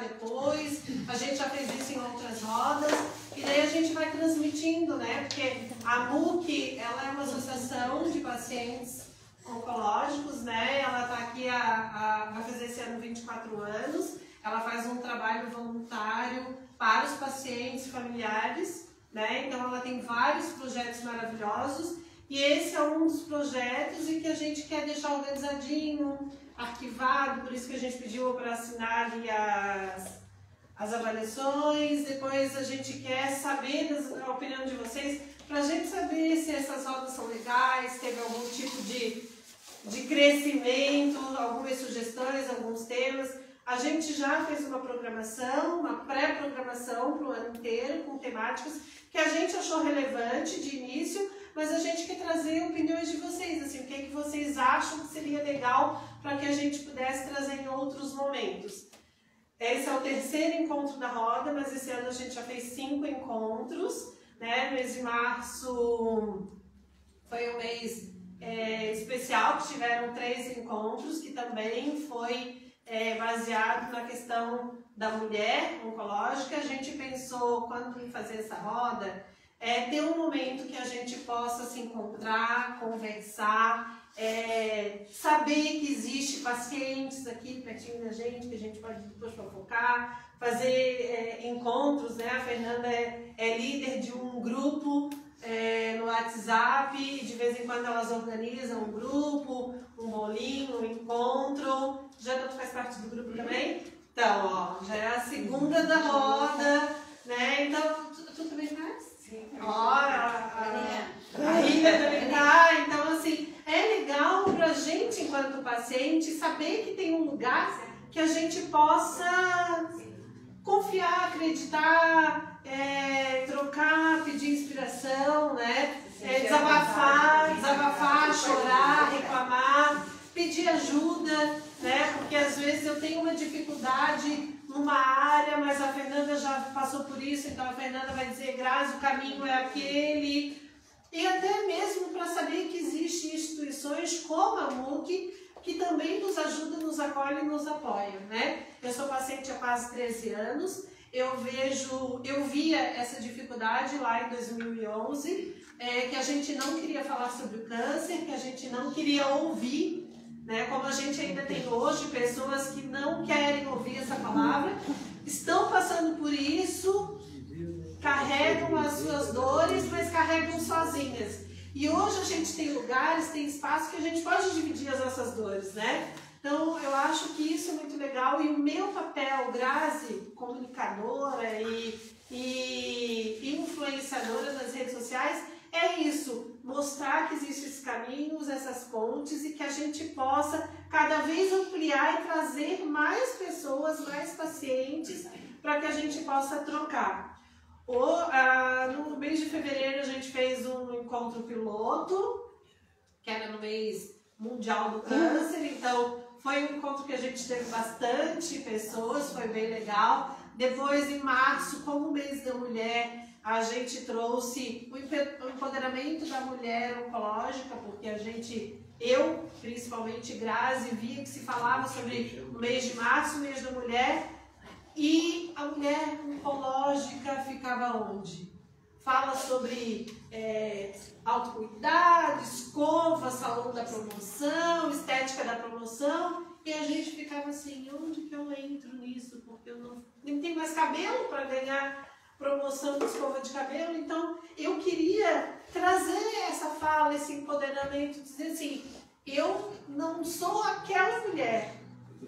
depois, a gente já fez isso em outras rodas, e daí a gente vai transmitindo, né? Porque a MUC, ela é uma associação de pacientes oncológicos, né? Ela está aqui vai fazer esse ano 24 anos, ela faz um trabalho voluntário para os pacientes familiares, né? Então ela tem vários projetos maravilhosos, e esse é um dos projetos e que a gente quer deixar organizadinho, arquivado, por isso que a gente pediu para assinar ali as avaliações. Depois a gente quer saber a opinião de vocês, para a gente saber se essas rodas são legais, teve algum tipo de crescimento, algumas sugestões, alguns temas. A gente já fez uma programação, uma pré-programação para o ano inteiro, com temáticas que a gente achou relevante de início, mas a gente quer trazer opiniões de vocês, assim, o que vocês acham que seria legal para que a gente pudesse trazer em outros momentos. Esse é o terceiro encontro da roda, mas esse ano a gente já fez 5 encontros, né? No mês de março foi um mês especial, que tiveram 3 encontros, que também foi baseado na questão da mulher oncológica. A gente pensou, quando em fazer essa roda, ter um momento que a gente possa se encontrar, conversar, saber que existe pacientes aqui pertinho da gente, que a gente pode depois fofocar, fazer encontros, né? A Fernanda é líder de um grupo no WhatsApp, de vez em quando elas organizam um grupo, um bolinho, um encontro. Jana, tu faz parte do grupo também? Então, ó, já é a segunda da roda, né? Então, tu também faz? Sim. Ó, a Rita também tá. Então, assim, é legal pra gente, enquanto paciente, saber que tem um lugar que a gente possa confiar, acreditar, trocar, pedir inspiração, né? Desabafar, chorar, reclamar, pedir ajuda, né? Porque às vezes eu tenho uma dificuldade numa área, mas a Fernanda já passou por isso, então a Fernanda vai dizer, Grazi, o caminho é aquele. E até mesmo para saber que existem instituições como a MUC, que também nos ajuda, nos acolhe e nos apoia, né? Eu sou paciente há quase 13 anos, eu via essa dificuldade lá em 2011, que a gente não queria falar sobre o câncer, que a gente não queria ouvir, né? Como a gente ainda tem hoje pessoas que não querem ouvir essa palavra, estão passando por isso, carregam as suas dores, mas carregam sozinhas. E hoje a gente tem lugares, tem espaço que a gente pode dividir as nossas dores, né? Então eu acho que isso é muito legal, e o meu papel, Grazi, comunicadora e influenciadora nas redes sociais, é isso, mostrar que existem esses caminhos, essas pontes, e que a gente possa cada vez ampliar e trazer mais pessoas, mais pacientes, para que a gente possa trocar. No mês de fevereiro a gente fez um encontro piloto, que era no mês mundial do câncer, então foi um encontro que a gente teve bastante pessoas, foi bem legal. Depois, em março, como o mês da mulher, a gente trouxe o empoderamento da mulher oncológica, porque eu, principalmente Grazi, via que se falava sobre o mês de março, o mês da mulher, e a mulher oncológica ficava onde? Fala sobre autocuidado, escova, salão da promoção, estética da promoção, e a gente ficava assim, onde que eu entro nisso? Porque eu nem tenho mais cabelo para ganhar promoção de escova de cabelo. Então eu queria trazer essa fala, esse empoderamento, dizer assim, eu não sou aquela mulher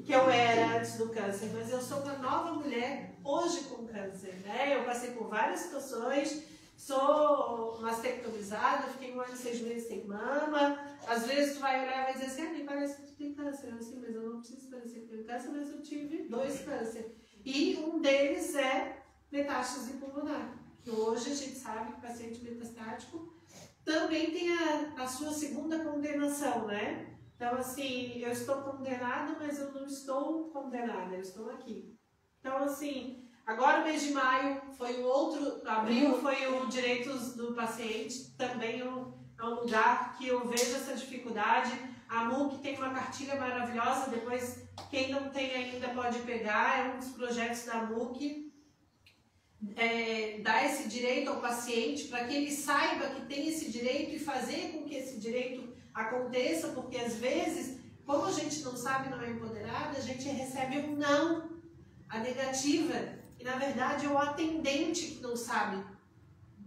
que eu era antes do câncer, mas eu sou uma nova mulher hoje com câncer, né? Eu passei por várias situações, sou mastectomizada, fiquei 1 ano e 6 meses sem mama. Às vezes tu vai olhar e vai dizer assim, me parece que tu tem câncer. Eu assim, mas eu não preciso parecer que tenho câncer, mas eu tive 2 cânceres. E um deles é metástase pulmonar, que hoje a gente sabe que o paciente metastático também tem a sua segunda condenação, né? Então, assim, eu estou condenada, mas eu não estou condenada, eu estou aqui. Então, assim, agora o mês de maio foi o outro, abril foi o direitos do paciente, também é um lugar que eu vejo essa dificuldade. A MUC tem uma cartilha maravilhosa, depois quem não tem ainda pode pegar, é um dos projetos da MUC. Dar esse direito ao paciente para que ele saiba que tem esse direito e fazer com que esse direito aconteça, porque às vezes, como a gente não sabe, não é empoderada, a gente recebe um não, a negativa, e na verdade é o atendente que não sabe,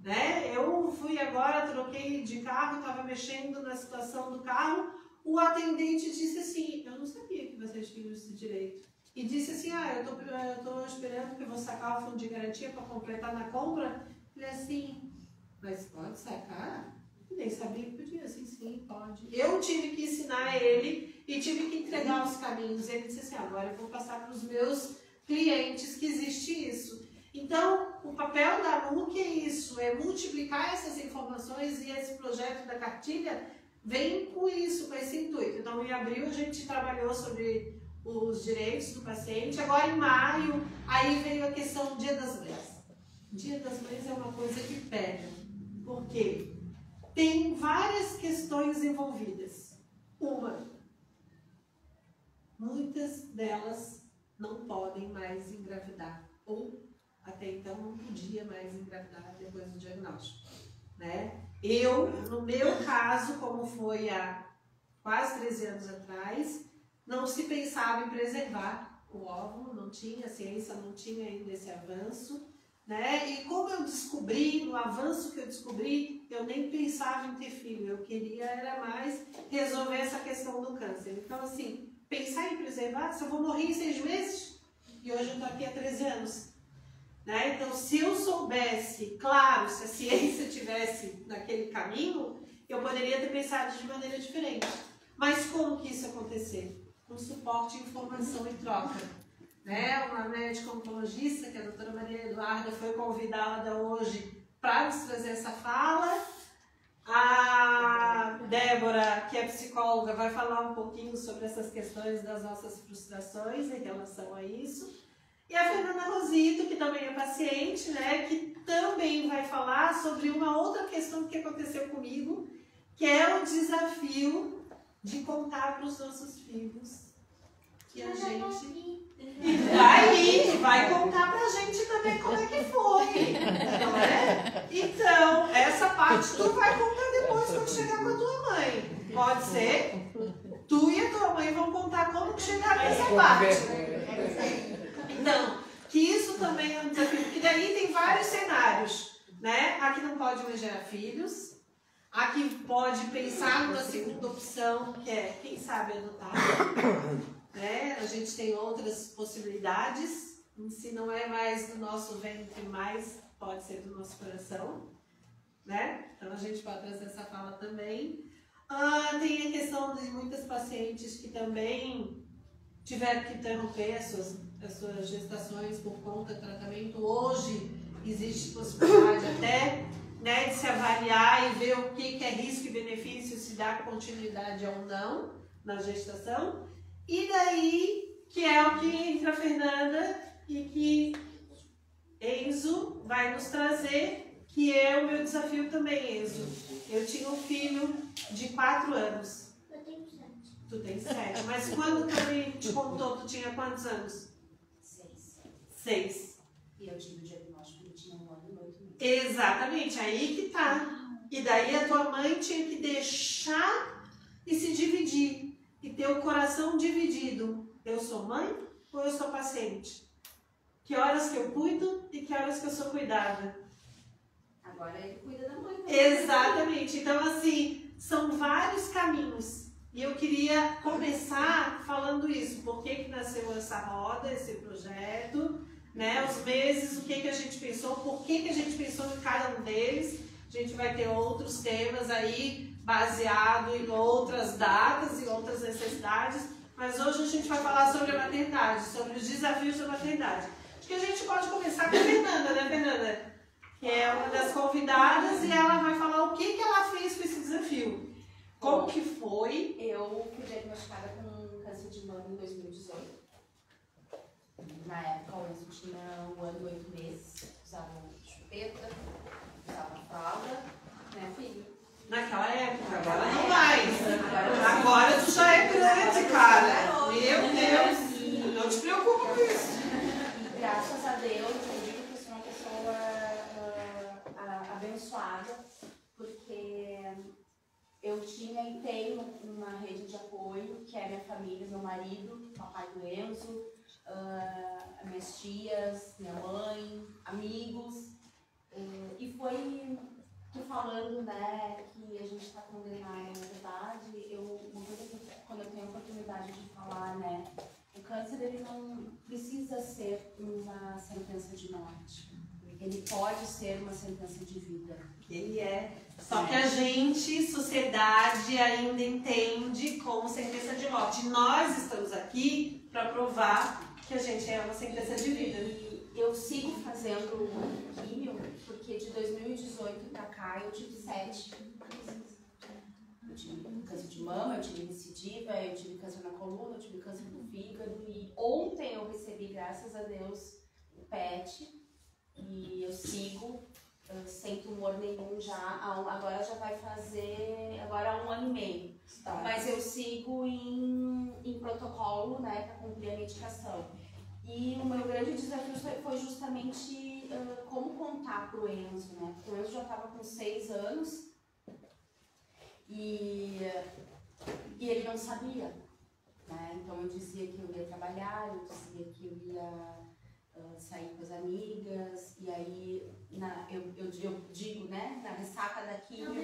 né? Eu fui agora, troquei de carro, estava mexendo na situação do carro, o atendente disse assim, eu não sabia que vocês tinham esse direito. E disse assim, eu tô esperando que eu vou sacar o fundo de garantia para completar na compra. Ele assim, mas pode sacar? Eu nem sabia que podia, assim, sim, pode. Eu tive que ensinar ele e tive que entregar os caminhos. Ele disse assim, agora eu vou passar para os meus clientes que existe isso. Então, o papel da MUC é isso, é multiplicar essas informações, e esse projeto da cartilha vem com isso, com esse intuito. Então, em abril a gente trabalhou sobre os direitos do paciente. Agora, em maio, aí veio a questão do Dia das Mães. Dia das Mães é uma coisa que pega. Por quê? Tem várias questões envolvidas. Muitas delas não podem mais engravidar. Ou, até então, não podia mais engravidar depois do diagnóstico, né? No meu caso, como foi há quase 13 anos atrás, não se pensava em preservar o óvulo, não tinha, a ciência não tinha ainda esse avanço, né? E como eu descobri, no avanço que eu descobri, eu nem pensava em ter filho, eu queria era mais resolver essa questão do câncer. Então, assim, pensar em preservar, se eu vou morrer em 6 meses, e hoje eu estou aqui há 13 anos, né? Então, se eu soubesse, claro, se a ciência tivesse naquele caminho, eu poderia ter pensado de maneira diferente. Mas como que isso aconteceu? Com suporte, informação e troca. Né? Uma médica oncologista, que é a doutora Maria Eduarda, foi convidada hoje para nos trazer essa fala. A Débora, que é psicóloga, vai falar um pouquinho sobre essas questões das nossas frustrações em relação a isso. E a Fernanda Rosito, que também é paciente, né, que também vai falar sobre uma outra questão que aconteceu comigo, que é o desafio de contar para os nossos filhos que a gente... E aí, vai contar pra gente também como é que foi, não é? Então, essa parte tu vai contar depois quando chegar com a tua mãe. Pode ser? Tu e a tua mãe vão contar como que chegar nessa parte. Então, que isso também é um desafio, porque daí tem vários cenários, né? A que não pode mais gerar filhos, a que pode pensar na segunda opção, que é, quem sabe, adotar. Né? A gente tem outras possibilidades, se não é mais do nosso ventre, mais pode ser do nosso coração, né? Então a gente pode trazer essa fala também. Tem a questão de muitas pacientes que também tiveram que interromper as suas gestações por conta do tratamento. Hoje existe possibilidade até, né, de se avaliar e ver o que é risco e benefício, se dá continuidade ou não na gestação. E daí, que é o que entra a Fernanda e que Enzo vai nos trazer, que é o meu desafio também, Enzo. Eu tinha um filho de 4 anos. Eu tenho 7. Tu tem 7. Mas quando também te contou, tu tinha quantos anos? 6. 6. E eu tive o diagnóstico, eu tinha 1 ano e 8 meses. Exatamente, aí que tá. E daí a tua mãe tinha que deixar e se dividir. E ter o coração dividido. Eu sou mãe ou eu sou paciente? Que horas que eu cuido e que horas que eu sou cuidada? Agora ele cuida da mãe. Exatamente. Então, assim, são vários caminhos. E eu queria começar falando isso. Por que que nasceu essa roda, esse projeto, né? Os meses, o que que a gente pensou, por que que a gente pensou em cada um deles. A gente vai ter outros temas aí, baseado em outras datas e outras necessidades, mas hoje a gente vai falar sobre a maternidade, sobre os desafios da maternidade. Acho que a gente pode começar com a Fernanda, né, Fernanda? Que é uma das convidadas e ela vai falar o que ela fez com esse desafio. Como que foi? Eu fui diagnosticada com câncer de mama em 2018. Na época, o Enzo tinha 1 ano e 8 meses, usava chupeta, usava fralda, né, filho? Naquela época, agora não mais. Agora tu já é grande, cara. Meu Deus. Não te preocupa com isso. E graças a Deus, eu digo que eu sou uma pessoa abençoada, porque eu tinha e tenho uma rede de apoio, que é a minha família, meu marido, papai do Enzo, minhas tias, minha mãe, amigos. E foi tu falando, né, que a gente está condenado, na verdade, uma coisa que quando eu tenho a oportunidade de falar, né, o câncer ele não precisa ser uma sentença de morte. Ele pode ser uma sentença de vida. Ele é. Só que a gente, sociedade, ainda entende como sentença de morte. Nós estamos aqui para provar que a gente é uma sentença de vida. E eu sigo fazendo químio, porque de 2018 para cá eu tive 7 cânceres. Eu tive câncer de mama, eu tive recidiva, eu tive câncer na coluna, eu tive câncer do fígado. E ontem eu recebi, graças a Deus, o PET. E eu sigo sem tumor nenhum já, agora já vai fazer, agora há 1 ano e meio. Mas eu sigo em protocolo, né, para cumprir a medicação. E o meu grande desafio foi justamente como contar pro Enzo, né, porque o Enzo já estava com 6 anos e ele não sabia, né, então eu dizia que eu ia trabalhar, eu dizia que eu ia sair com as amigas, e aí eu digo, né, na ressaca da químio.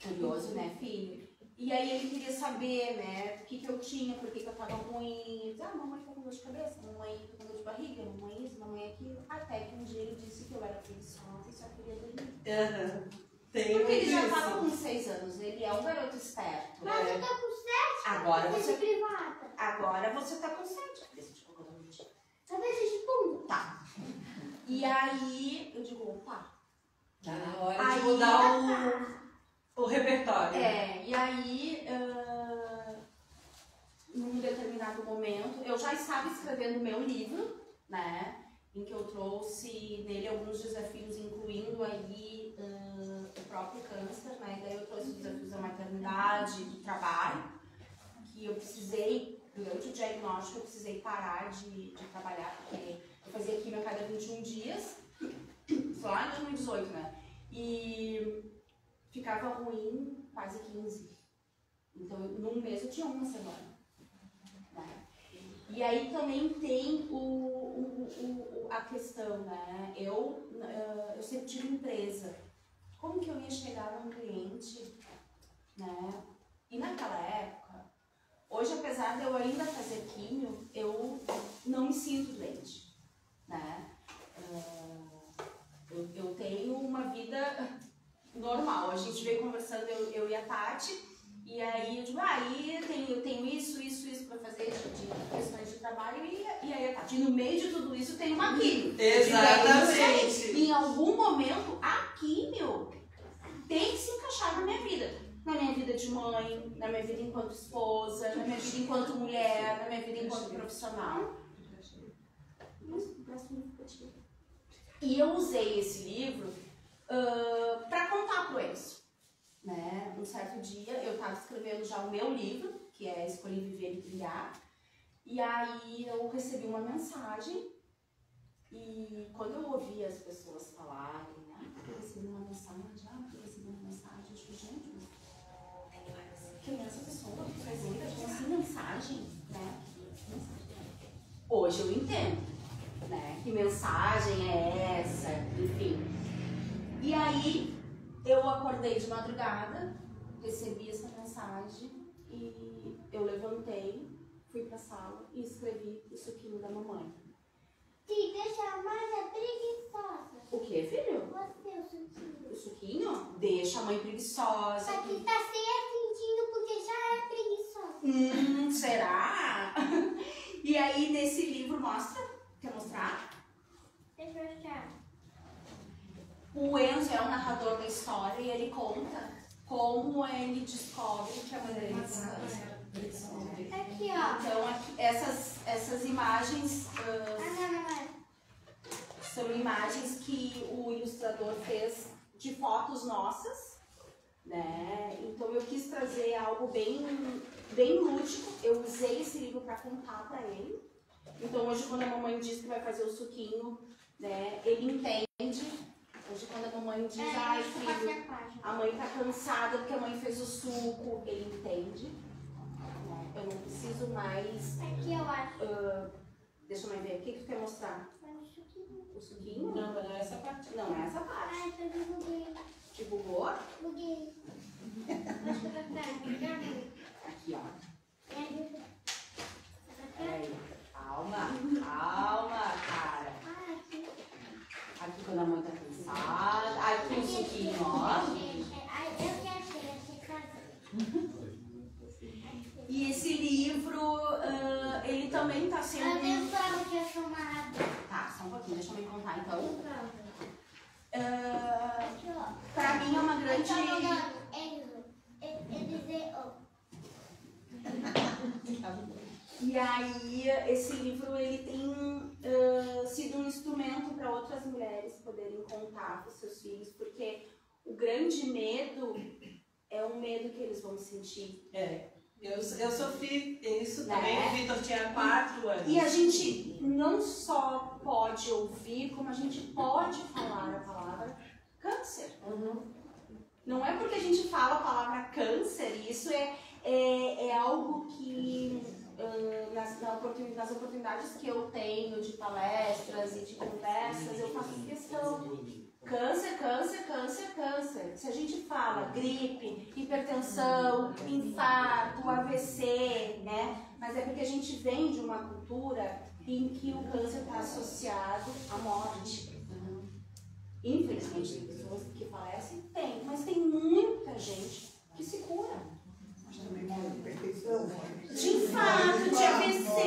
Curioso, né, filho? E aí ele queria saber, né, o que eu tinha, por que eu tava ruim. Eu disse, mamãe tá com dor de cabeça, mamãe tá com dor de barriga, mamãe isso, mamãe aquilo. Até que um dia ele disse que eu era preguiçosa e só queria dormir. Porque ele já tava com 6 anos, ele é um garoto esperto. Mas eu tô com 7. Agora você privada. Agora você tá com 7. Talvez seja fundo. Tá. E aí eu digo, opa. Tá na hora de mudar o repertório. E aí, num determinado momento, eu já estava escrevendo o meu livro, né? Em que eu trouxe nele alguns desafios, incluindo aí o próprio câncer, né? Daí eu trouxe os desafios da maternidade, do trabalho, que eu precisei. Durante o diagnóstico eu precisei parar de trabalhar, porque eu fazia químio a cada 21 dias, só lá em 2018, né? E ficava ruim quase 15. Então, num mês eu tinha 1 semana. Né? E aí também tem a questão, né? Eu sempre tive empresa. Como que eu ia chegar num cliente, né? E naquela época, hoje, apesar de eu ainda fazer químio, eu não me sinto doente, né? Eu tenho uma vida normal. A gente veio conversando, eu e a Tati, e aí eu digo, eu tenho isso pra fazer de questões de trabalho, e aí a Tati, no meio de tudo isso, tem uma químio. Exatamente. Em algum momento, a químio tem que se encaixar na minha vida. Na minha vida de mãe, na minha vida enquanto esposa, na minha vida enquanto mulher, na minha vida enquanto profissional. E eu usei esse livro para contar pro Enzo. Né? Um certo dia eu estava escrevendo já o meu livro, que é Escolhi Viver e Brilhar, e aí eu recebi uma mensagem, e quando eu ouvi as pessoas falarem, eu recebi uma mensagem, eu digo, gente, quem é essa pessoa que faz assim mensagem, né? Hoje eu entendo, né? Que mensagem é essa, enfim. E aí eu acordei de madrugada, recebi essa mensagem e eu levantei, fui pra sala e escrevi o suquinho da mamãe. Te deixa a mãe preguiçosa. O que, filho? Você, o suquinho. O suquinho? Deixa a mãe preguiçosa. Só que tá sentindo porque já é preguiçosa. Será? E aí nesse livro mostra, quer mostrar? Deixa eu achar. O Enzo é o narrador da história e ele conta como ele descobre que a mãe dele é preguiçosa. Aqui, ó. Então, aqui, essas imagens são imagens que o ilustrador fez de fotos nossas, né? Então eu quis trazer algo bem lúdico. Eu usei esse livro para contar para ele. Então hoje quando a mamãe diz que vai fazer o suquinho, né, ele entende. Hoje quando a mamãe diz, ai filho, a mãe tá cansada porque a mãe fez o suco, ele entende. Né? Eu não preciso mais... Aqui eu acho. Deixa eu mais ver, o que tu quer mostrar? O suquinho? Não, mas não é essa parte. Não é essa parte. Ai, eu buguei. Te bugou? Buguei. Acho que vai ficar. Aqui, ó. É, Aí. Calma, calma, cara. aqui. Aqui quando a mãe tá cansada. Aqui o suquinho, ó. Eu quero fazer. E esse livro, ele também tá Eu sendo... tenho prova que eu sou uma... Tá, só um pouquinho, deixa eu me contar então. Tenho prova. Aqui, ó. Pra mim é uma grande... E aí, esse livro, ele tem sido um instrumento para outras mulheres poderem contar para os seus filhos, porque o grande medo é um medo que eles vão sentir. Eu sofri isso Né? também, o Vitor tinha 4 anos. E a gente não só pode ouvir, como a gente pode falar a palavra câncer. Não é porque a gente fala a palavra câncer, isso é algo que nas oportunidades que eu tenho de palestras e de conversas, eu faço questão. Câncer, câncer, câncer, câncer. Se a gente fala gripe, hipertensão, infarto, AVC, né? Mas é porque a gente vem de uma cultura em que o câncer está associado à morte. Infelizmente, tem pessoas que falecem? Tem, mas tem muita gente que se cura. De infarto, de AVC,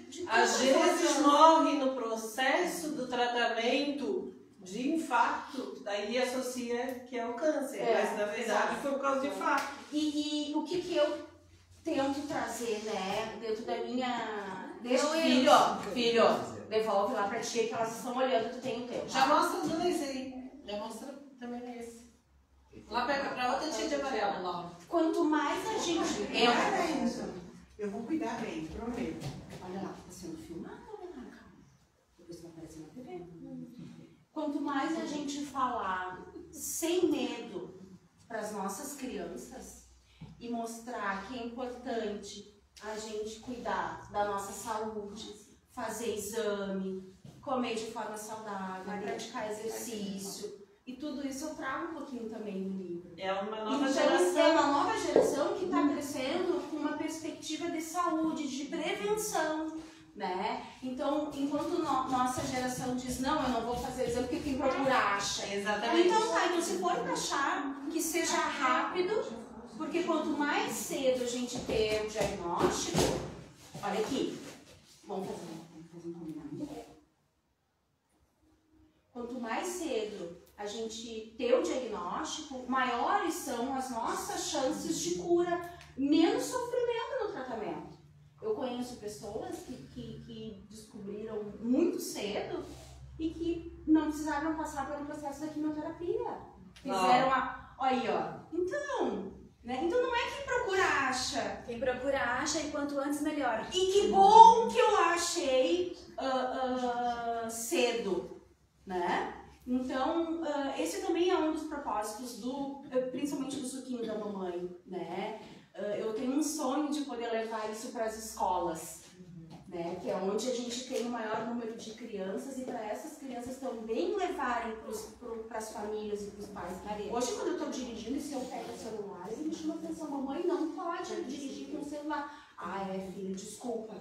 de Às vezes morre no processo do tratamento de infarto, daí associa que é o câncer, mas na verdade foi por causa de infarto. E o que eu tento trazer, né, dentro da minha... Filho, devolve lá pra tia que elas estão olhando, tu tem o teu. Já mostra os dois aí, já mostra também esse. Lá pra outra tia de amarelo, lá. Quanto mais a gente... Eu vou cuidar bem, prometo. Olha lá, tá sendo filmado, olha lá, calma. Depois vai aparecer na TV. Quanto mais a gente falar sem medo para as nossas crianças e mostrar que é importante a gente cuidar da nossa saúde, fazer exame, comer de forma saudável, praticar exercício. E tudo isso eu trago um pouquinho também no livro. É uma nova Então, geração. é uma nova geração que está crescendo com uma perspectiva de saúde, de prevenção, né? Então, enquanto nossa geração diz, não, eu não vou fazer exame porque quem procura acha. Exatamente. Então tá, então se for achar que seja rápido, porque quanto mais cedo a gente ter o diagnóstico, olha aqui, vamos fazer um combinado. Quanto mais cedo a gente ter o diagnóstico, maiores são as nossas chances de cura, menos sofrimento no tratamento. Eu conheço pessoas que descobriram muito cedo e que não precisaram passar pelo processo da quimioterapia. Fizeram aí, ó. Então, né? Então não é quem procura acha. Quem procura acha e quanto antes melhor. E que bom que eu achei cedo, né? Então, esse também é um dos propósitos, principalmente do suquinho da mamãe, né? Eu tenho um sonho de poder levar isso para as escolas, né? Que é onde a gente tem o maior número de crianças e para essas crianças também levarem para as famílias e para os pais. Hoje, quando eu estou dirigindo e se eu pego o celular, ele me chama a atenção, mamãe não pode dirigir com o celular. Filho, desculpa,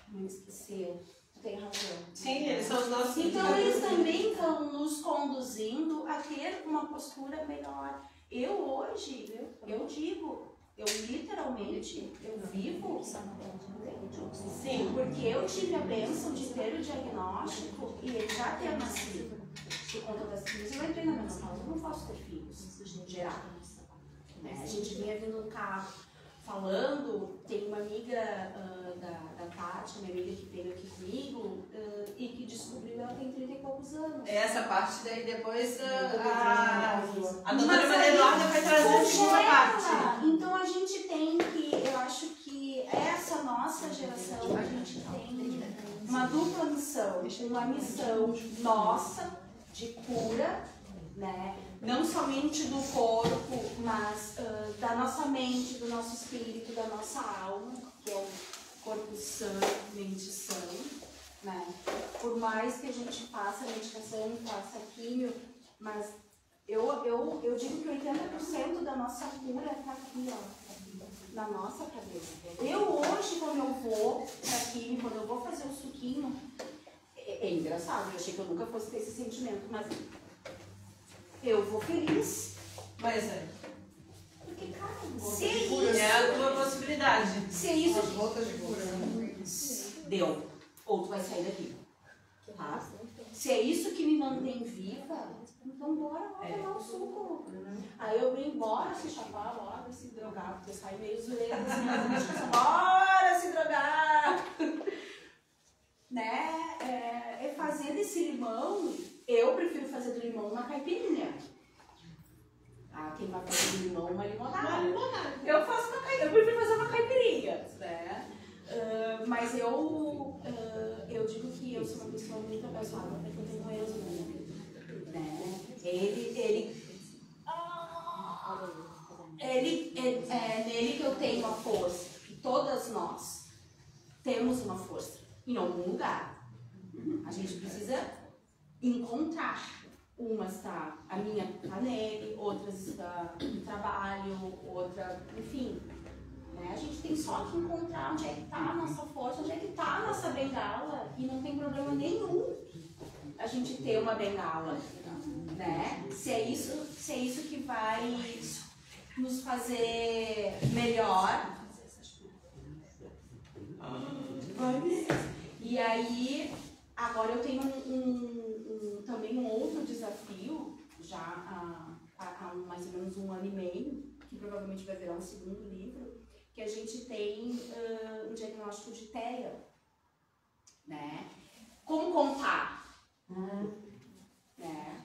não esqueceu. Tem razão. Sim, eles são os nossos. Então eles também vão nos conduzindo a ter uma postura melhor. Eu hoje, eu digo, eu literalmente, eu vivo, sim, porque eu tive a bênção de ter o diagnóstico e ele já ter nascido. Por conta das crises, eu entrei na menopausa, eu não posso ter filhos, em geral. A gente vinha vindo no carro falando, tem uma amiga da Tati, uma amiga que veio aqui comigo e que descobriu, ela tem 30 e poucos anos. Essa parte, daí depois a doutora Maria Eduarda vai trazer a segunda parte. Então a gente tem que, eu acho que essa nossa geração, a gente tem uma dupla missão, uma missão nossa de cura, né? Não somente do corpo, mas da nossa mente, do nosso espírito, da nossa alma, que é o corpo sã, mente sã, né? Por mais que a gente faça medicação, faça químio, mas eu digo que 80% da nossa cura está aqui, ó, na nossa cabeça. Eu hoje, quando eu vou para químio, quando eu vou fazer o suquinho, é engraçado, eu achei que eu nunca fosse ter esse sentimento, mas eu vou feliz. Mas é. Porque, cara, se é isso... É a tua possibilidade. Se é isso... As gotas de cura. Deu. Ou tu vai sair daqui. Tá? Se é isso que me mantém viva, então bora lá tomar um suco. Aí eu venho embora se chapar, bora se drogar, porque eu saio meio zoeira assim, bora se drogar! Né? Fazendo esse limão, eu prefiro fazer do limão uma caipirinha. Ah, quem vai fazer do limão uma limonada. Eu prefiro fazer uma caipirinha, né? Mas eu digo que eu sou uma pessoa muito abençoada porque eu tenho um Deus na minha vida, né? É nele que eu tenho a força. E todas nós temos uma força em algum lugar. A gente precisa encontrar. Uma está, a minha está nele, outras está no trabalho, outra, enfim. Né? A gente tem só que encontrar onde é que está a nossa força, onde é que está a nossa bengala, e não tem problema nenhum a gente ter uma bengala, né? Se é isso que vai nos fazer melhor. E aí, agora eu tenho também um outro desafio, já há mais ou menos 1 ano e meio, que provavelmente vai virar um segundo livro, que a gente tem um diagnóstico de TEA, né? Como contar? Né?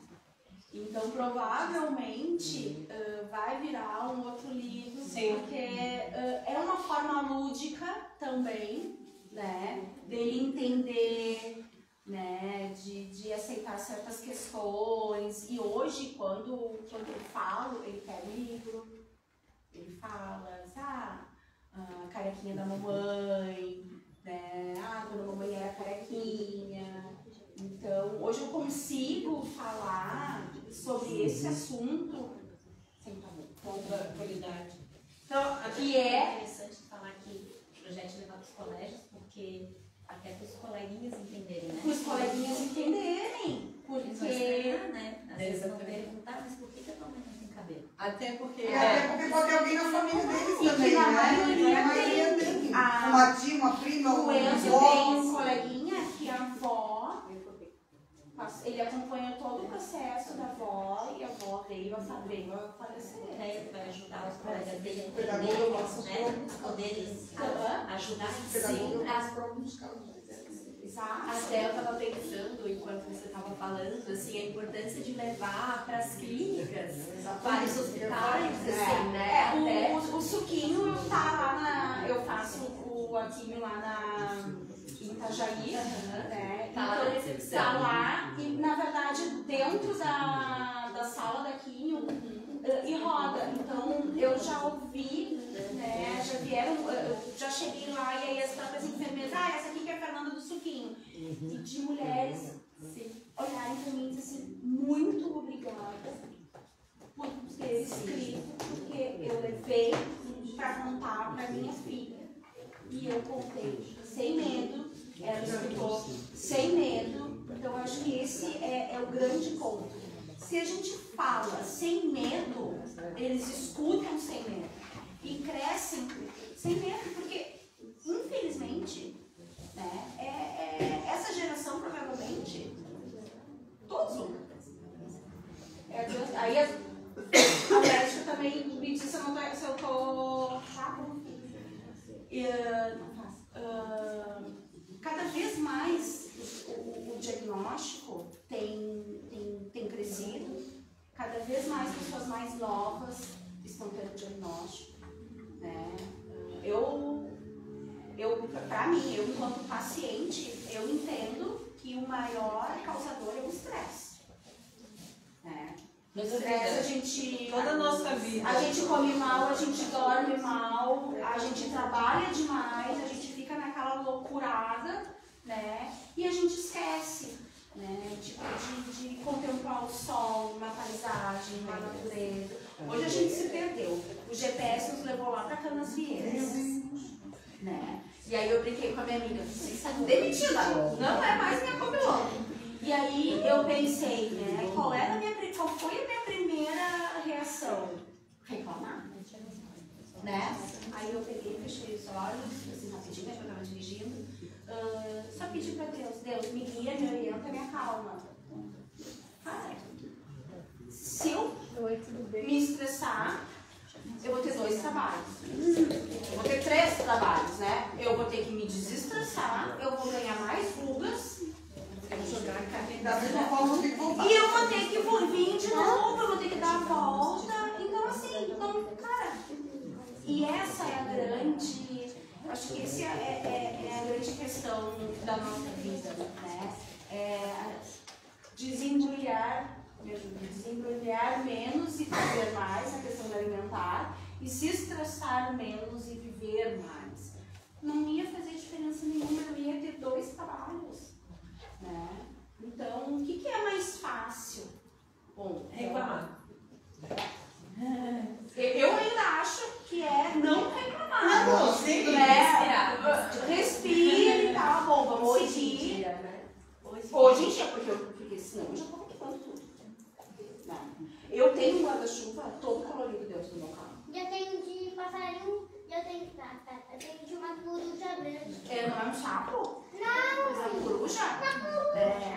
Então, provavelmente, vai virar um outro livro, sim, porque é uma forma lúdica também, né? Dele entender, né? De aceitar certas questões. E hoje, quando eu falo, ele pega o livro, ele fala, a carequinha da mamãe, né? Quando a mamãe era carequinha. Então, hoje eu consigo falar sobre esse assunto sem tabu, com tranquilidade. Então, aqui é interessante falar que o projeto levar para os colégios, porque até para os coleguinhas entenderem, né? Para os coleguinhas entenderem, porque... Eles vão estranhar, né? Às vezes vão perguntar, mas por que a tua mãe não tem cabelo? Até porque pode ter alguém na família deles e também, que na né? maioria tem. Uma tia, uma prima, O Enzo tem um coleguinha que a avó, ele acompanha todo o processo da avó, e a avó veio a falecer. Vai ajudar os colegas dele a Pedagoga, entender, eu faço né? Poderes ajudar sim as próprias causas. Até eu estava pensando, enquanto você estava falando, assim, a importância de levar para as clínicas, vários hospitais, assim, né? O suquinho eu faço a químio lá em Itajaí, né? Tá lá na recepção. Tá lá, e na verdade dentro da sala da químio e roda. Então eu já ouvi, né? Já vieram, já cheguei lá e aí as próprias enfermeiras, essa aqui que é a Fernanda do suquinho. E de mulheres olharem para mim e dizer assim, muito obrigada por ter escrito, porque eu levei para contar para minha filha. E eu contei sem medo, ela escutou sem medo. Então eu acho que esse é o grande ponto. Se a gente fala sem medo, eles escutam sem medo e crescem sem medo, porque infelizmente, né, essa geração provavelmente todos vão. Aí a médica também me disse se eu tô cada vez mais o diagnóstico tem Pra mim, eu enquanto paciente, eu entendo que o maior causador é o estresse. Né? No estresse a gente... Toda a nossa vida. A gente come mal, a gente dorme mal, a gente trabalha demais, a gente fica naquela loucurada, né? E a gente esquece, né? Tipo, de contemplar o sol, uma paisagem, uma natureza. Hoje a gente se perdeu. O GPS nos levou lá para Canasvieiras, né? E aí eu brinquei com a minha amiga, vocês estão demitida, não é mais minha copiloto. E aí eu pensei, né, qual foi a minha primeira reação? Reclamar, né? Aí eu peguei, fechei os olhos, assim, rapidinho, né, que eu estava dirigindo, só pedi para Deus, Deus, me guia, me orienta, me acalma. Cara, se eu me estressar, eu vou ter 2 trabalhos. Eu vou ter 3 trabalhos, né? Eu vou ter que me desestressar, eu vou ganhar mais rugas, eu vou jogar a Da mesma forma, eu tenho que voltar. e eu vou ter que vir de novo, eu vou ter que dar a volta. Então, assim, cara, e essa é a grande, acho que essa é a grande questão da nossa vida, né? Desembrulhar menos e viver mais, a questão do alimentar, e se estressar menos e viver mais. Não ia fazer diferença nenhuma, eu ia ter 2 trabalhos, né? Então, o que é mais fácil? Bom, Reclamar. Eu ainda acho que é não reclamar. Não, sim. Respira e tal, bom, vamos Hoje em seguir. dia, né? Hoje em dia, porque senão eu já estou ocupando tudo. Não. Eu tenho um guarda-chuva todo colorido dentro do meu carro. Eu tenho de passarinho, eu tenho de uma coruja grande. Não é um sapo? Não! Uma coruja? Uma coruja.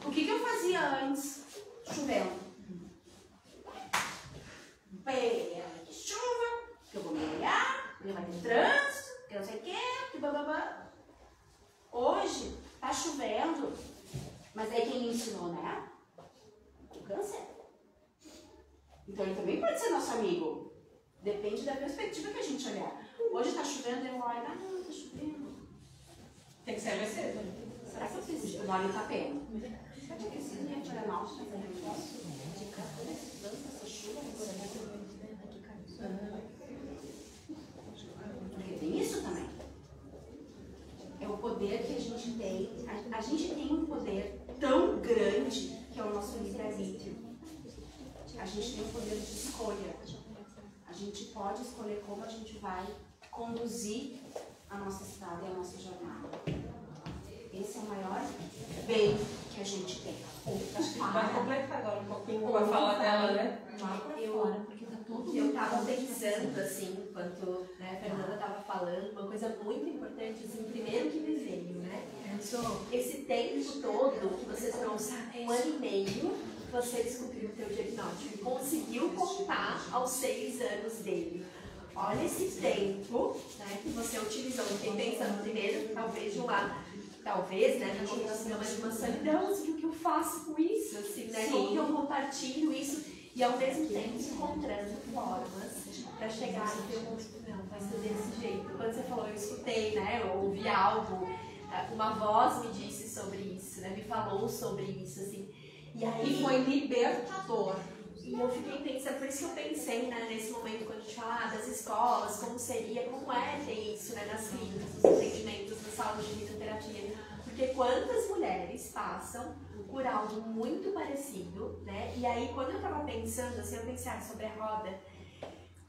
O que eu fazia antes, chovendo? Que chuva, que eu vou me olhar, que vai ter trânsito, que não sei o quê, que bababá. Hoje, tá chovendo, mas aí quem me ensinou, né? O câncer. Então ele também pode ser nosso amigo. Depende da perspectiva que a gente olhar. Hoje tá chovendo, eu olho, não, tá chovendo. Tem que ser mais cedo. Será que eu fiz? Eu olho o tapete. Será que eu preciso de Florianópolis fazer um negócio de campo, né? Essa chuva, porque tem isso também. É o poder que a gente tem. A gente tem um poder tão grande que é o nosso livre-arbítrio. A gente tem o poder de escolha. A gente pode escolher como a gente vai conduzir a nossa estrada e a nossa jornada. Esse é o maior bem que a gente tem. Acho que vai completar agora um pouquinho com a fala dela, né? Eu estava pensando, assim, enquanto a Fernanda estava falando, uma coisa muito importante, assim, primeiro que me veio, né? Esse tempo todo que você trouxe, 1 ano e meio, você descobriu o teu diagnóstico e conseguiu contar aos 6 anos dele. Olha esse tempo, né, que você utilizou. Eu fiquei pensando primeiro, talvez de um lado, talvez, né, na combinação mais de uma solidão, assim, o que eu faço com isso, assim, né? Como que eu compartilho isso e ao mesmo tempo encontrando formas para chegar e ter não, vai ser desse jeito. Quando você falou, eu escutei, né, eu ouvi algo, uma voz me disse sobre isso, né, me falou sobre isso, assim. E aí foi libertador. E eu fiquei pensando, por isso que eu pensei, né, nesse momento quando a gente fala das escolas, como seria, como é ter isso, né, nas clínicas, nos atendimentos, nas salas de fisioterapia. Porque quantas mulheres passam por algo muito parecido, né? E aí quando eu tava pensando, assim, eu pensei sobre a roda,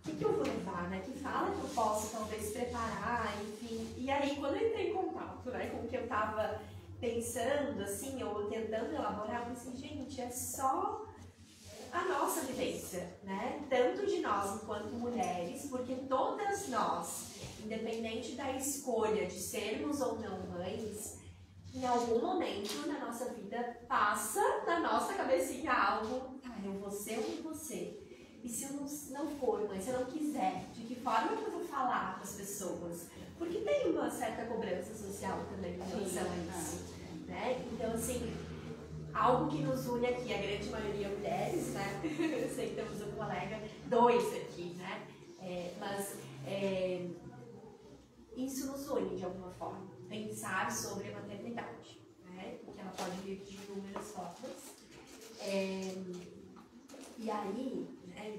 o que eu vou levar, né? Que fala que eu posso talvez preparar, enfim. E aí quando eu entrei em contato, né, com o que eu tava pensando, assim, ou tentando elaborar, eu pensei, gente, é só a nossa vivência, né? Tanto de nós enquanto mulheres, porque todas nós, independente da escolha de sermos ou não mães, em algum momento na nossa vida passa na nossa cabecinha algo, eu vou ser ou não vou ser? E se eu não for mãe, se eu não quiser, de que forma que eu vou falar com as pessoas? Porque tem uma certa cobrança social também em relação a isso, né? Então, assim, algo que nos une aqui, a grande maioria mulheres, né? Eu sei que temos um colega, 2 aqui, né? isso nos une de alguma forma, pensar sobre a maternidade, né? Porque ela pode vir de inúmeras formas. E aí, né,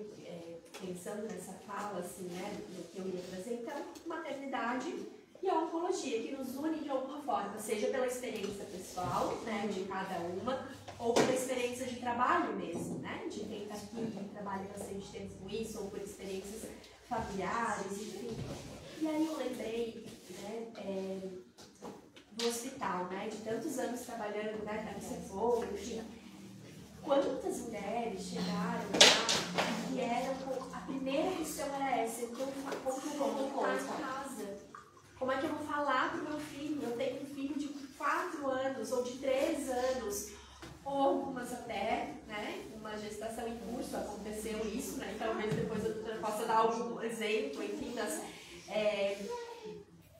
pensando nessa fala, assim, né, do que eu ia trazer, então, maternidade e a oncologia, que nos une de alguma forma, seja pela experiência pessoal, né, de cada uma, ou pela experiência de trabalho mesmo, né, de quem está aqui, que trabalha bastante tempo com isso, ou por experiências familiares, enfim. E aí eu lembrei, né, do hospital, né, de tantos anos trabalhando, né, na Cebola, enfim. Quantas mulheres chegaram lá e a primeira questão era essa: como eu vou voltar em casa? Como é que eu vou falar para o meu filho? Eu tenho um filho de 4 anos ou de 3 anos, ou algumas até, né? Uma gestação em curso, aconteceu isso, né? Talvez depois eu possa dar algum exemplo, enfim, mas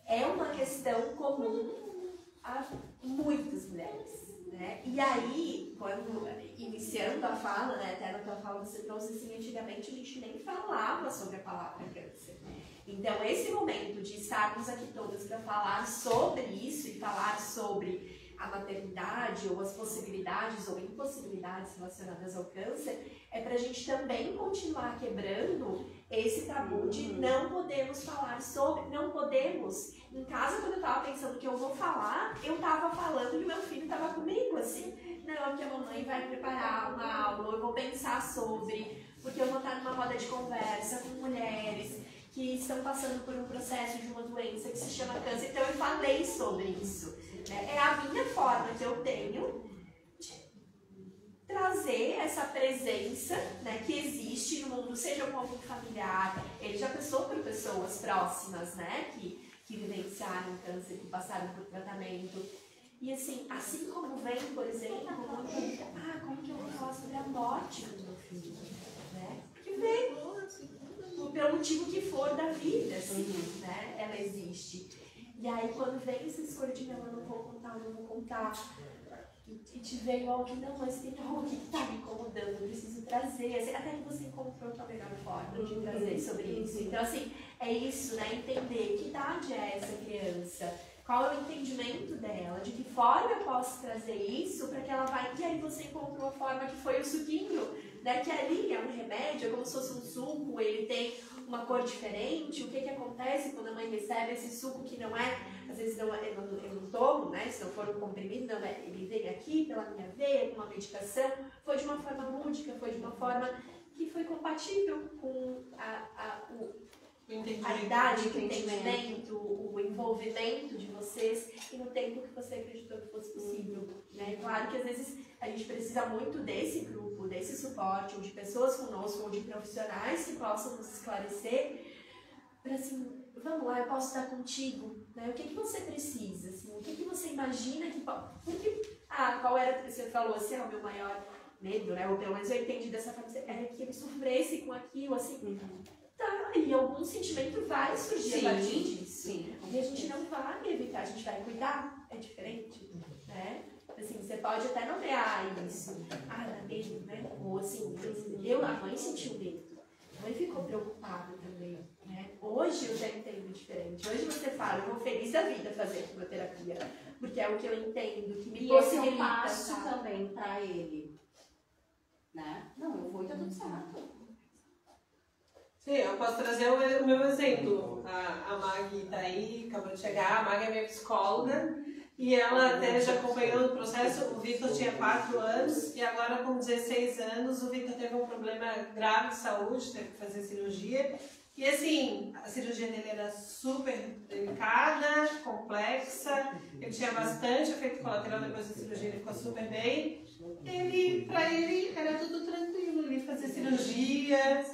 é uma questão comum a muitas mulheres. Né? E aí, quando iniciando a fala, né, até na tua fala você trouxe assim, antigamente a gente nem falava sobre a palavra câncer. Então, esse momento de estarmos aqui todas para falar sobre isso e falar sobre a maternidade ou as possibilidades ou impossibilidades relacionadas ao câncer, é para a gente também continuar quebrando esse tabu de não podemos falar sobre, não podemos. Em casa, quando eu estava pensando que eu vou falar, eu estava falando e o meu filho estava comigo, assim. Não, que a mamãe vai preparar uma aula, eu vou pensar sobre, porque eu vou estar numa roda de conversa com mulheres que estão passando por um processo de uma doença que se chama câncer. Então, eu falei sobre isso. Né? É a minha forma que eu tenho de trazer essa presença, né, que existe no mundo, seja com algum familiar, ele já passou por pessoas próximas, né, que vivenciaram câncer, que passaram por tratamento. E assim como vem, por exemplo, como que eu vou falar sobre a morte do meu filho? Né? Porque vem, pelo motivo que for da vida, assim, né, ela existe. E aí, quando vem essa escolha de não, eu não vou contar, e te veio algo que não, mas tem algo que está me incomodando, eu preciso trazer, assim, até que você encontrou a melhor forma de trazer sobre isso. Então, assim, é isso, né, entender que idade é essa criança, qual é o entendimento dela, de que forma eu posso trazer isso para que ela vai, e aí você encontrou a forma que foi o suquinho, né, que ali é um remédio, é como se fosse um suco, ele tem uma cor diferente. O que acontece quando a mãe recebe esse suco que não é, às vezes não, eu não tomo, né, se não for um comprimido, não é, ele vem aqui pela minha veia, com uma medicação, foi de uma forma lúdica, foi de uma forma que foi compatível com a idade, o entendimento, o envolvimento de vocês e no tempo que você acreditou que fosse possível. Né? Claro que às vezes a gente precisa muito desse grupo, desse suporte, ou de pessoas conosco, ou de profissionais que possam nos esclarecer, para assim, vamos lá, eu posso estar contigo, né? O que você precisa, assim, o que você imagina que pode... qual era, você falou assim, o meu maior medo, né? Ou pelo menos eu entendi dessa forma, era que ele sofresse com aquilo, assim... Tá, e algum sentimento vai surgir a partir disso. E a gente não vai evitar, a gente vai cuidar, é diferente, né? Assim, você pode até nomear isso. Dá medo, né? Ou assim, a mãe sentiu medo. A mãe ficou preocupada também, né? Hoje eu já entendo diferente. Hoje você fala, eu vou feliz da vida fazer quimioterapia, porque é o que eu entendo, que me possibilita. E eu passo também pra ele, né? Não, eu vou e tá tudo certo. Sim, eu posso trazer o meu exemplo. A Mag está aí, acabou de chegar. A Mag é minha psicóloga e ela até já acompanhou o processo. O Victor tinha 4 anos e agora com 16 anos o Victor teve um problema grave de saúde, teve que fazer cirurgia. E assim, a cirurgia dele era super delicada, complexa, ele tinha bastante efeito colateral depois da cirurgia, ele ficou super bem. Para ele era tudo tranquilo, ele fazia cirurgia.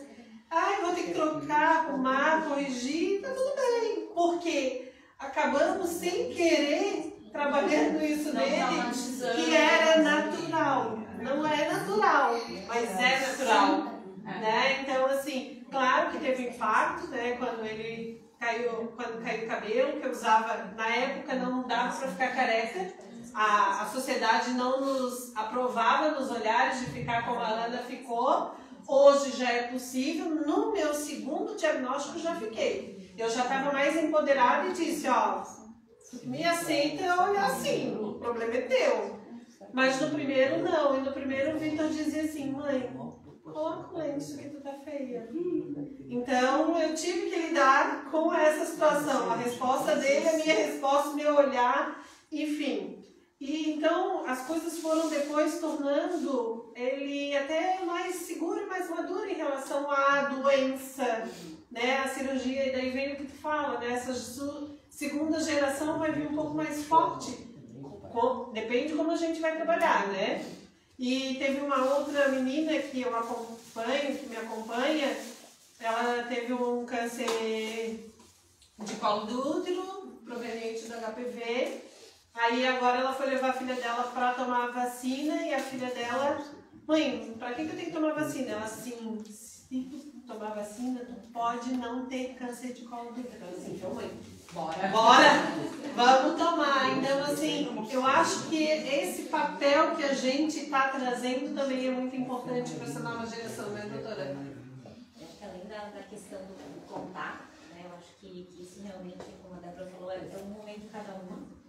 Vou ter que trocar, arrumar, corrigir, tá tudo bem. Porque acabamos sem querer trabalhando isso nele, que era natural. Não é natural, mas é natural. Né? Então, assim, claro que teve impacto, né? Quando caiu o cabelo, que eu usava, na época não dava para ficar careca. A sociedade não nos aprovava nos olhares de ficar como a Alana ficou. Hoje já é possível, no meu segundo diagnóstico já fiquei. eu já estava mais empoderada e disse, ó, me aceita eu olhar assim, o problema é teu. Mas no primeiro não, e no primeiro o Vitor dizia assim, mãe, coloca o lenço que tu tá feia. Então eu tive que lidar com essa situação, a resposta dele, a minha resposta, o meu olhar, enfim. E então as coisas foram depois tornando ele até mais seguro e mais maduro em relação à doença, né, a cirurgia, e daí vem o que tu fala, né, essa segunda geração vai vir um pouco mais forte, depende de como a gente vai trabalhar, né. E teve uma outra menina que eu acompanho, que me acompanha, ela teve um câncer de colo do útero, proveniente do HPV. Aí agora ela foi levar a filha dela para tomar a vacina e a filha dela, mãe, pra que eu tenho que tomar vacina? Ela assim, se tu tomar vacina, tu pode não ter câncer de colo do útero. Ela assim, então mãe, bora, vamos tomar. Então assim, eu acho que esse papel que a gente está trazendo também é muito importante para essa nova geração, né, doutora? Acho que além da questão do contato, né, eu acho que isso realmente, como a Débora falou, é um momento de cada um.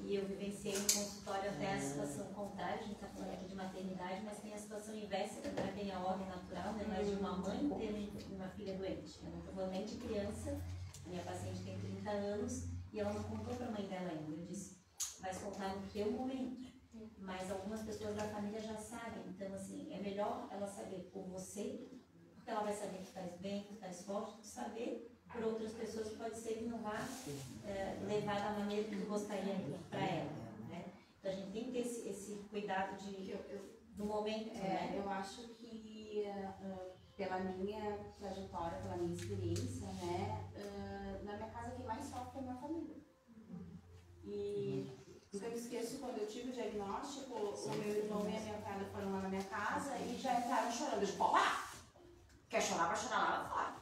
E eu vivenciei no consultório até a situação contrária, a gente está falando aqui de maternidade, mas tem a situação inversa, que tem a ordem natural, né, mas de uma mãe tendo uma filha doente. Eu não estou falando nem de criança, a minha paciente tem 30 anos e ela não contou para a mãe dela ainda. Eu disse, vai contar no teu momento. Mas algumas pessoas da família já sabem, então assim, é melhor ela saber por você, porque ela vai saber que faz bem, que faz forte, que saber por outras pessoas que pode ser que não vá levar da maneira que gostaria para ela, né? Então a gente tem que ter esse cuidado do momento, né? Eu acho que pela minha trajetória, pela minha experiência, né, na minha casa quem mais sofre é a minha família. E nunca me esqueço quando eu tive o diagnóstico, o meu irmão e a minha cunhada foram lá na minha casa e já entraram chorando. Eu disse, pô, quer chorar, vai chorar lá fora.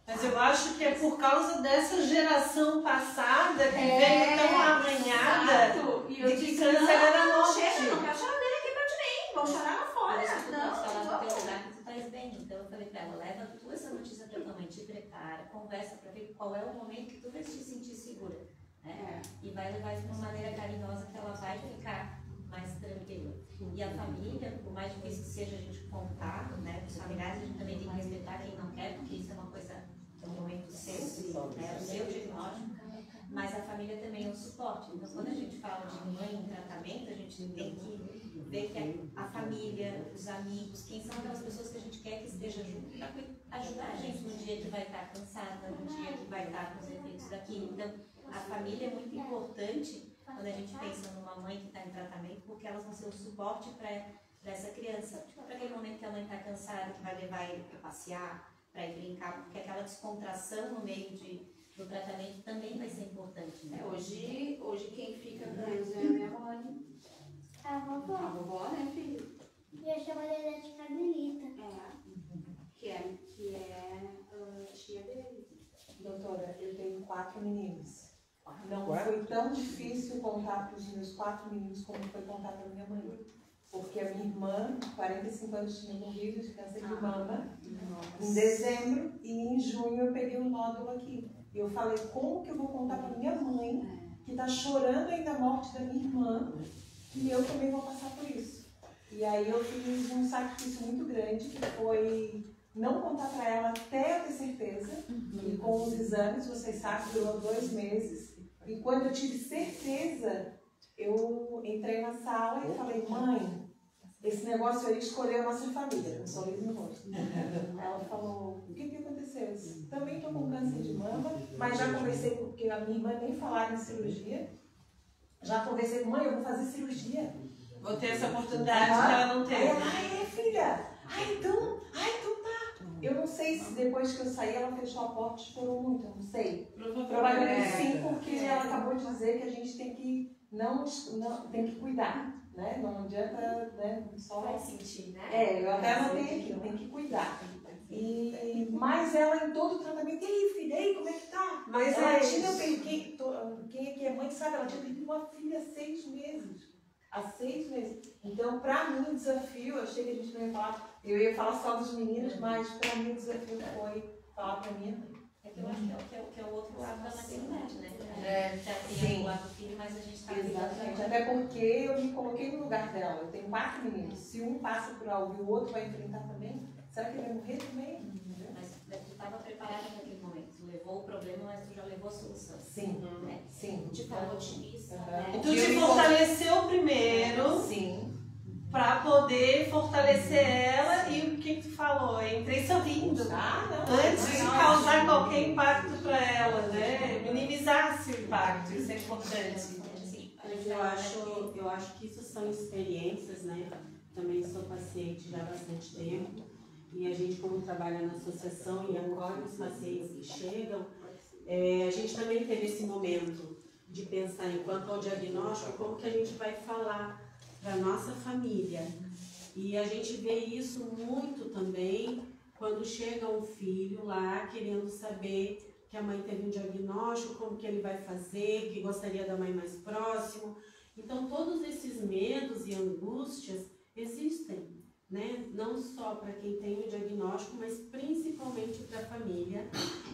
Mas eu acho que é por causa dessa geração passada que veio tão arranhada e eu de que disse, câncer era não, morte. chega, não quero chorar dele aqui perto de mim, vamos chorar lá fora. Mas tu pode falar no teu lugar que tu faz bem. Então eu falei pra ela, leva tu essa notícia pra tua mãe, te prepara, conversa pra ver qual é o momento que tu vai te sentir segura, né? E vai levar isso de uma maneira carinhosa que ela vai ficar mais tranquila. E a família, por mais difícil que seja a gente contar, né, os familiares, a gente também tem que respeitar quem não quer, porque isso é uma coisa, é um momento seu, né, o seu diagnóstico, mas a família também é um suporte. Então, quando a gente fala de mãe em tratamento, a gente tem que ver que a família, os amigos, quem são aquelas pessoas que a gente quer que esteja junto para ajudar a gente no dia que vai estar cansada, no dia que vai estar com os efeitos daquilo. Então, a família é muito importante quando a gente pensa numa mãe que está em tratamento, porque elas vão ser o suporte para essa criança, para aquele momento que a mãe está cansada, que vai levar ele para passear, para ir brincar, porque aquela descontração no meio do tratamento também vai ser importante, né? Hoje quem fica com eles é a minha mãe. A vovó. A vovó, né, filho? Eu chamo ela de Carmelita. Que é tia dele. Doutora, eu tenho 4 meninos. Não foi tão difícil contar para os meus 4 meninos como foi contar para minha mãe. Porque a minha irmã, 45 anos, tinha morrido de câncer de mama em dezembro e em junho eu peguei um nódulo aqui. E eu falei, como que eu vou contar para minha mãe, que está chorando ainda a morte da minha irmã, que eu também vou passar por isso? E aí eu fiz um sacrifício muito grande, que foi não contar para ela até eu ter certeza. E com os exames, vocês sabem, durou 2 meses. E quando eu tive certeza, eu entrei na sala e falei, mãe, esse negócio aí escolheu a nossa família, um sorriso no rosto. Ela falou, o que aconteceu? Eu disse, também estou com câncer de mama, mas já conversei, porque a minha irmã nem falava em cirurgia. Já conversei com mãe, eu vou fazer cirurgia. Vou ter essa oportunidade que ela não teve. Filha, então tá. Eu não sei se depois que eu saí ela fechou a porta e chorou muito, eu não sei. Provavelmente sim, porque ela acabou de dizer que a gente tem que tem que cuidar, né? Não adianta, né, só vai sentir, né? eu até anotei aqui, tem que cuidar. Mas ela em todo o tratamento, e aí, filha, aí, como é que tá? Mas ela tinha perdido, quem aqui é mãe sabe, ela tinha perdido uma filha há 6 meses. Há 6 meses. Então, para mim, o desafio, eu achei que a gente não ia falar, eu ia falar só dos meninos, mas para mim o desafio foi falar para minha mãe. que eu acho que é o outro lado da maternidade, né? Já tem sim. o lado do filho, mas a gente está Exatamente, até porque eu me coloquei no lugar dela. Eu tenho 4 meninos. Se um passa por algo e o outro vai enfrentar também, será que ele vai morrer também? Entendeu? Mas tu estava preparada naquele momento. Tu levou o problema, mas tu já levou a solução. Sim, Né? sim. Tu estava otimista, Uhum. né? E tu te fortaleceu primeiro Sim. pra poder fortalecer ela e o que tu falou? Eu entrei sorrindo. Antes de causar qualquer impacto para ela, né? Minimizasse o impacto, isso é importante. Mas eu acho que isso são experiências, né? Também sou paciente já há bastante tempo e a gente, como trabalha na associação e acolhe os pacientes que chegam, a gente também teve esse momento de pensar, enquanto ao diagnóstico, como que a gente vai falar para a nossa família. E a gente vê isso muito também quando chega um filho lá querendo saber que a mãe teve um diagnóstico, como que ele vai fazer, que gostaria da mãe mais próximo. Então, todos esses medos e angústias existem, né? Não só para quem tem o diagnóstico, mas principalmente para a família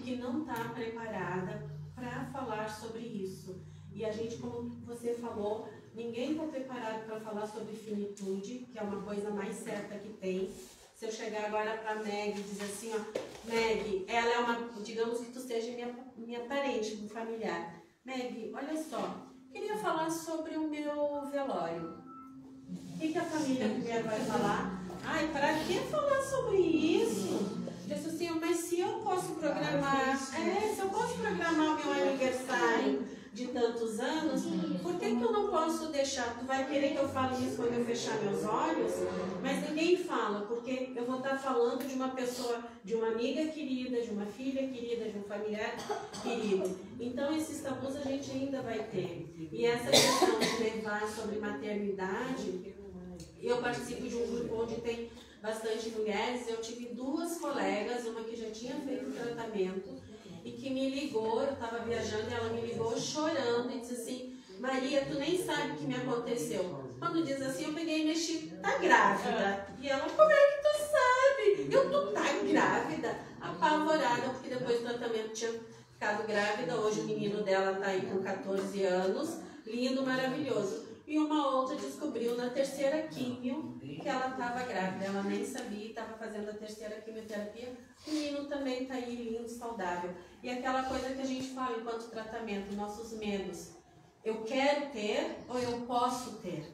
que não está preparada para falar sobre isso. E a gente, como você falou, ninguém está preparado para falar sobre finitude, que é uma coisa mais certa que tem. Se eu chegar agora para a Meg e dizer assim, ó, Meg, ela é uma, digamos que tu seja minha parente, um familiar. Meg, olha só, queria falar sobre o meu velório. O que a família primeiro vai falar? Ai, para que falar sobre isso? Eu disse assim, mas se eu posso programar, se eu posso programar o meu aniversário de tantos anos, por que eu não posso deixar? Tu vai querer que eu fale isso quando eu fechar meus olhos? Mas ninguém fala, porque eu vou estar falando de uma pessoa, de uma amiga querida, de uma filha querida, de um familiar querido. Então esses tabus a gente ainda vai ter. E essa questão de levar sobre maternidade, eu participo de um grupo onde tem bastante mulheres. Eu tive 2 colegas, uma que já tinha feito o tratamento e que me ligou, eu estava viajando e ela me ligou chorando e disse assim, Maria, tu nem sabe o que me aconteceu. Quando diz assim, eu peguei e mexi, tá grávida. E ela, como é que tu sabe? Tu tá grávida? Apavorada, porque depois do tratamento tinha ficado grávida. Hoje o menino dela tá aí com 14 anos, lindo, maravilhoso. E uma outra descobriu na 3ª quimio que ela estava grávida. Ela nem sabia, estava fazendo a 3ª quimioterapia. O menino também está aí lindo, saudável. E aquela coisa que a gente fala enquanto tratamento, nossos medos. Eu quero ter ou eu posso ter,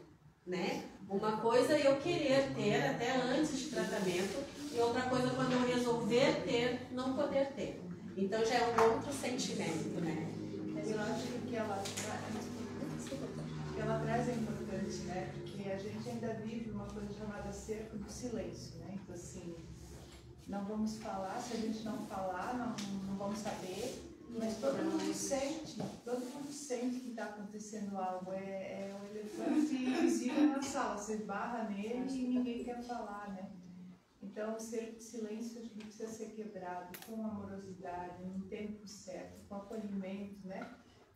né? Uma coisa é eu querer ter até antes de tratamento e outra coisa quando eu resolver ter, não poder ter. Então já é um outro sentimento, né? Mas eu acho que ela traz é importante, né? Porque a gente ainda vive uma coisa chamada cerco do silêncio, né? Então, assim, não vamos falar, se a gente não falar, não vamos saber, mas todo mundo sente que está acontecendo algo. É um elefante invisível na sala, você esbarra nele e ninguém quer falar, né? Então, o cerco de silêncio precisa ser quebrado com amorosidade, no tempo certo, com acolhimento, né?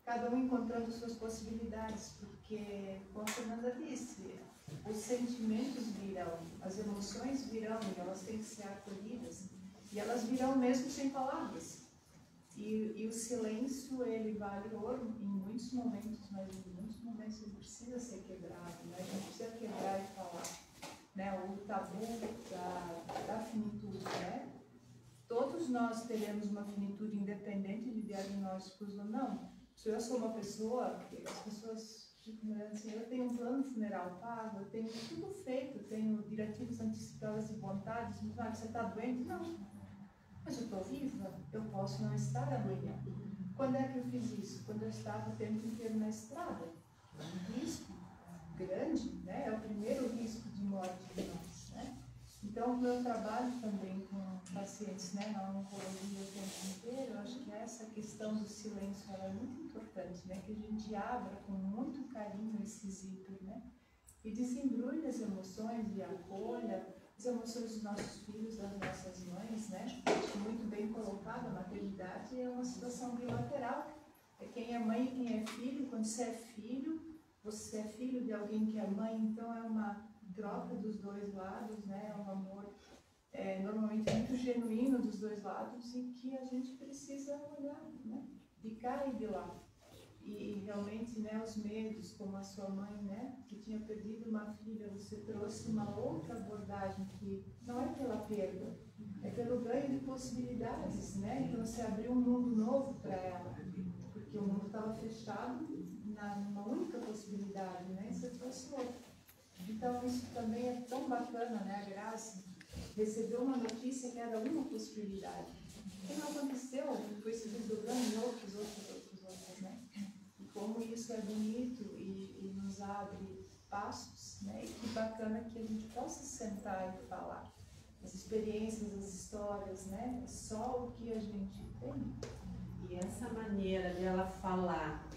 Cada um encontrando suas possibilidades, porque, como a Fernanda disse, os sentimentos virão, as emoções virão e elas têm que ser acolhidas, e elas virão mesmo sem palavras. E o silêncio, ele vale ouro em muitos momentos, mas em muitos momentos ele precisa ser quebrado, né? A gente precisa quebrar e falar, né? O tabu da finitude, né? Todos nós teremos uma finitude independente de diagnósticos ou não. Se eu sou uma pessoa, as pessoas ficam assim, eu tenho um plano funeral pago, eu tenho tudo feito, eu tenho diretivas antecipadas de vontades, você está doente? Não. Mas eu estou viva, eu posso não estar amanhã. Quando é que eu fiz isso? Quando eu estava o tempo inteiro na estrada. Um risco grande, né? É o primeiro risco de morte de nós, né? Então, o meu trabalho também com pacientes, né, na oncologia o tempo inteiro, eu acho que essa questão do silêncio ela é muito importante, né? Que a gente abra com muito carinho esse zíper, né? E desembrulhe as emoções e acolha as emoções dos nossos filhos, das nossas mães, né? Acho muito bem colocado, a maternidade é uma situação bilateral. É quem é mãe e quem é filho. Quando você é filho de alguém que é mãe, então é uma troca dos dois lados, né? É um amor normalmente muito genuíno dos dois lados e que a gente precisa olhar, né? De cá e de lá. E realmente, né, os medos, como a sua mãe, né, que tinha perdido uma filha, você trouxe uma outra abordagem que não é pela perda, é pelo ganho de possibilidades, né? Então você abriu um mundo novo para ela, porque o mundo estava fechado numa única possibilidade, né? E você trouxe outra. Então isso também é tão bacana, né, a Graça? Recebeu uma notícia que era uma possibilidade. O que não aconteceu foi se desdobrando em outros, né? E como isso é bonito e nos abre passos, né? E que bacana que a gente possa sentar e falar. As experiências, as histórias, né? É só o que a gente tem. E essa maneira de ela falar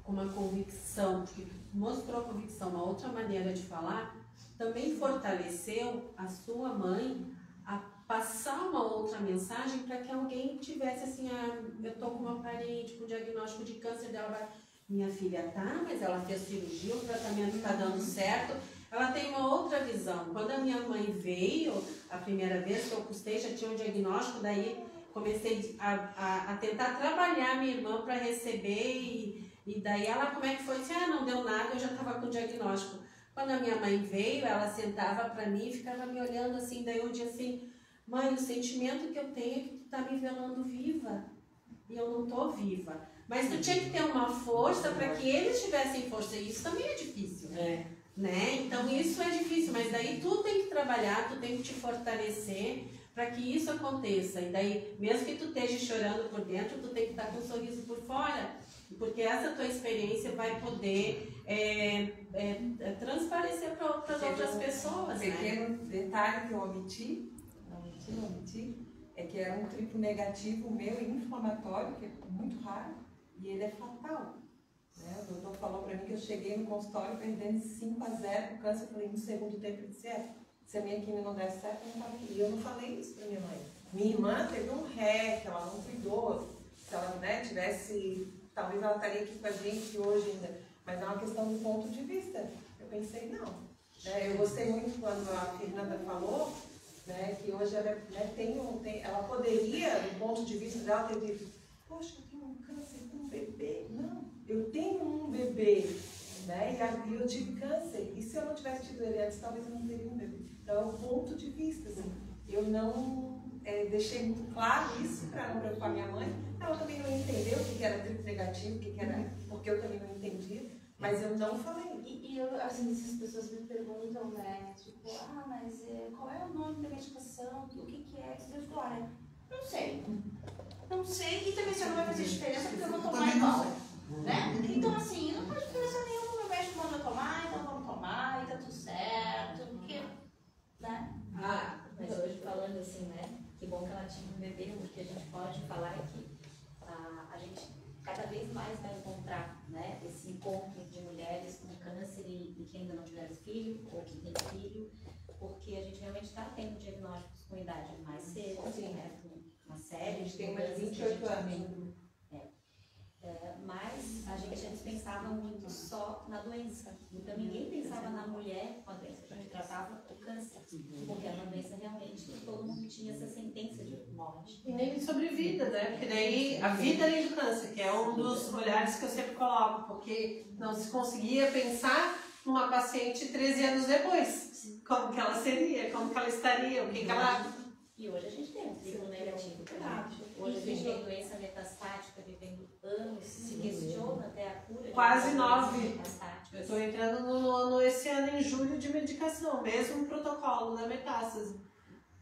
com uma convicção, porque mostrou convicção, uma outra maneira de falar, também fortaleceu a sua mãe a passar uma outra mensagem para que alguém tivesse assim, eu tô com uma parente com diagnóstico de câncer dela, minha filha tá, mas ela fez cirurgia, o tratamento tá dando certo. Ela tem uma outra visão. Quando a minha mãe veio, a primeira vez que eu custei, já tinha um diagnóstico, daí comecei a tentar trabalhar minha irmã para receber e daí ela, como é que foi? Disse, não deu nada, eu já estava com o diagnóstico. Quando a minha mãe veio, ela sentava para mim e ficava me olhando assim, daí eu disse assim, mãe, o sentimento que eu tenho é que tu tá me velando viva e eu não tô viva. Mas tu tinha que ter uma força para que eles tivessem força, e isso também é difícil, né? Então isso é difícil, mas daí tu tem que trabalhar, tu tem que te fortalecer para que isso aconteça. E daí, mesmo que tu esteja chorando por dentro, tu tem que estar com um sorriso por fora, porque essa tua experiência vai poder transparecer para as outras pessoas. Um pequeno detalhe que eu omiti, é que era um triplo negativo meu e inflamatório, que é muito raro, e ele é fatal. Né? O doutor falou para mim que eu cheguei no consultório perdendo 5-0 o câncer. Eu falei, no segundo tempo, ele disse, se a minha quimio não der certo, eu não estava aqui. E eu não falei isso para minha mãe. Minha irmã teve um REC, ela não cuidou. Se ela tivesse, talvez ela estaria aqui com a gente hoje ainda. Mas é uma questão do ponto de vista. Eu pensei, não. Né? Eu gostei muito quando a Fernanda falou, né, que hoje ela, ela poderia, do ponto de vista dela, ter dito, poxa, eu tenho um câncer com um bebê. Não, eu tenho um bebê, né, e eu tive câncer. E se eu não tivesse tido ele antes, talvez eu não teria um bebê. Então, é o ponto de vista. Assim. Eu não deixei muito claro isso para não preocupar minha mãe. Ela também não entendeu o que era triplo negativo, o que era, porque eu também não entendia. Mas eu não falei. E eu, assim, as pessoas me perguntam, né, tipo, mas qual é o nome da medicação, o que é? Eu digo, olha, não sei. Não sei, e também isso não vai fazer diferença porque eu vou tomar igual, né? Então, assim, não faz diferença nenhuma, meu médico mandou tomar, então vamos tomar, e tá tudo certo, porque, né? Mas hoje falando assim, né, que bom que ela tinha um bebê, porque a gente pode falar que a gente cada vez mais vai encontrar, né, esse encontro de mulheres com câncer e que ainda não tiveram filho, ou que tem filho, porque a gente realmente está tendo diagnósticos com idade mais cedo, né, com uma série. A gente tem mais 28 anos. Mas a gente antes pensava muito só na doença. Então ninguém pensava na mulher com a doença. A gente tratava o câncer, porque era uma doença realmente que todo mundo tinha essa sentença de morte. E nem sobre vida, né? Porque daí a vida além do câncer, que é um dos olhares que eu sempre coloco, porque não se conseguia pensar numa paciente 13 anos depois. Como que ela seria, como que ela estaria, o que ela... E hoje a gente tem um triplo negativo. Hoje a gente tem doença metastática vivendo anos, se questiona até a cura. Quase 9. Eu estou entrando esse ano em julho de medicação, mesmo protocolo da metástase.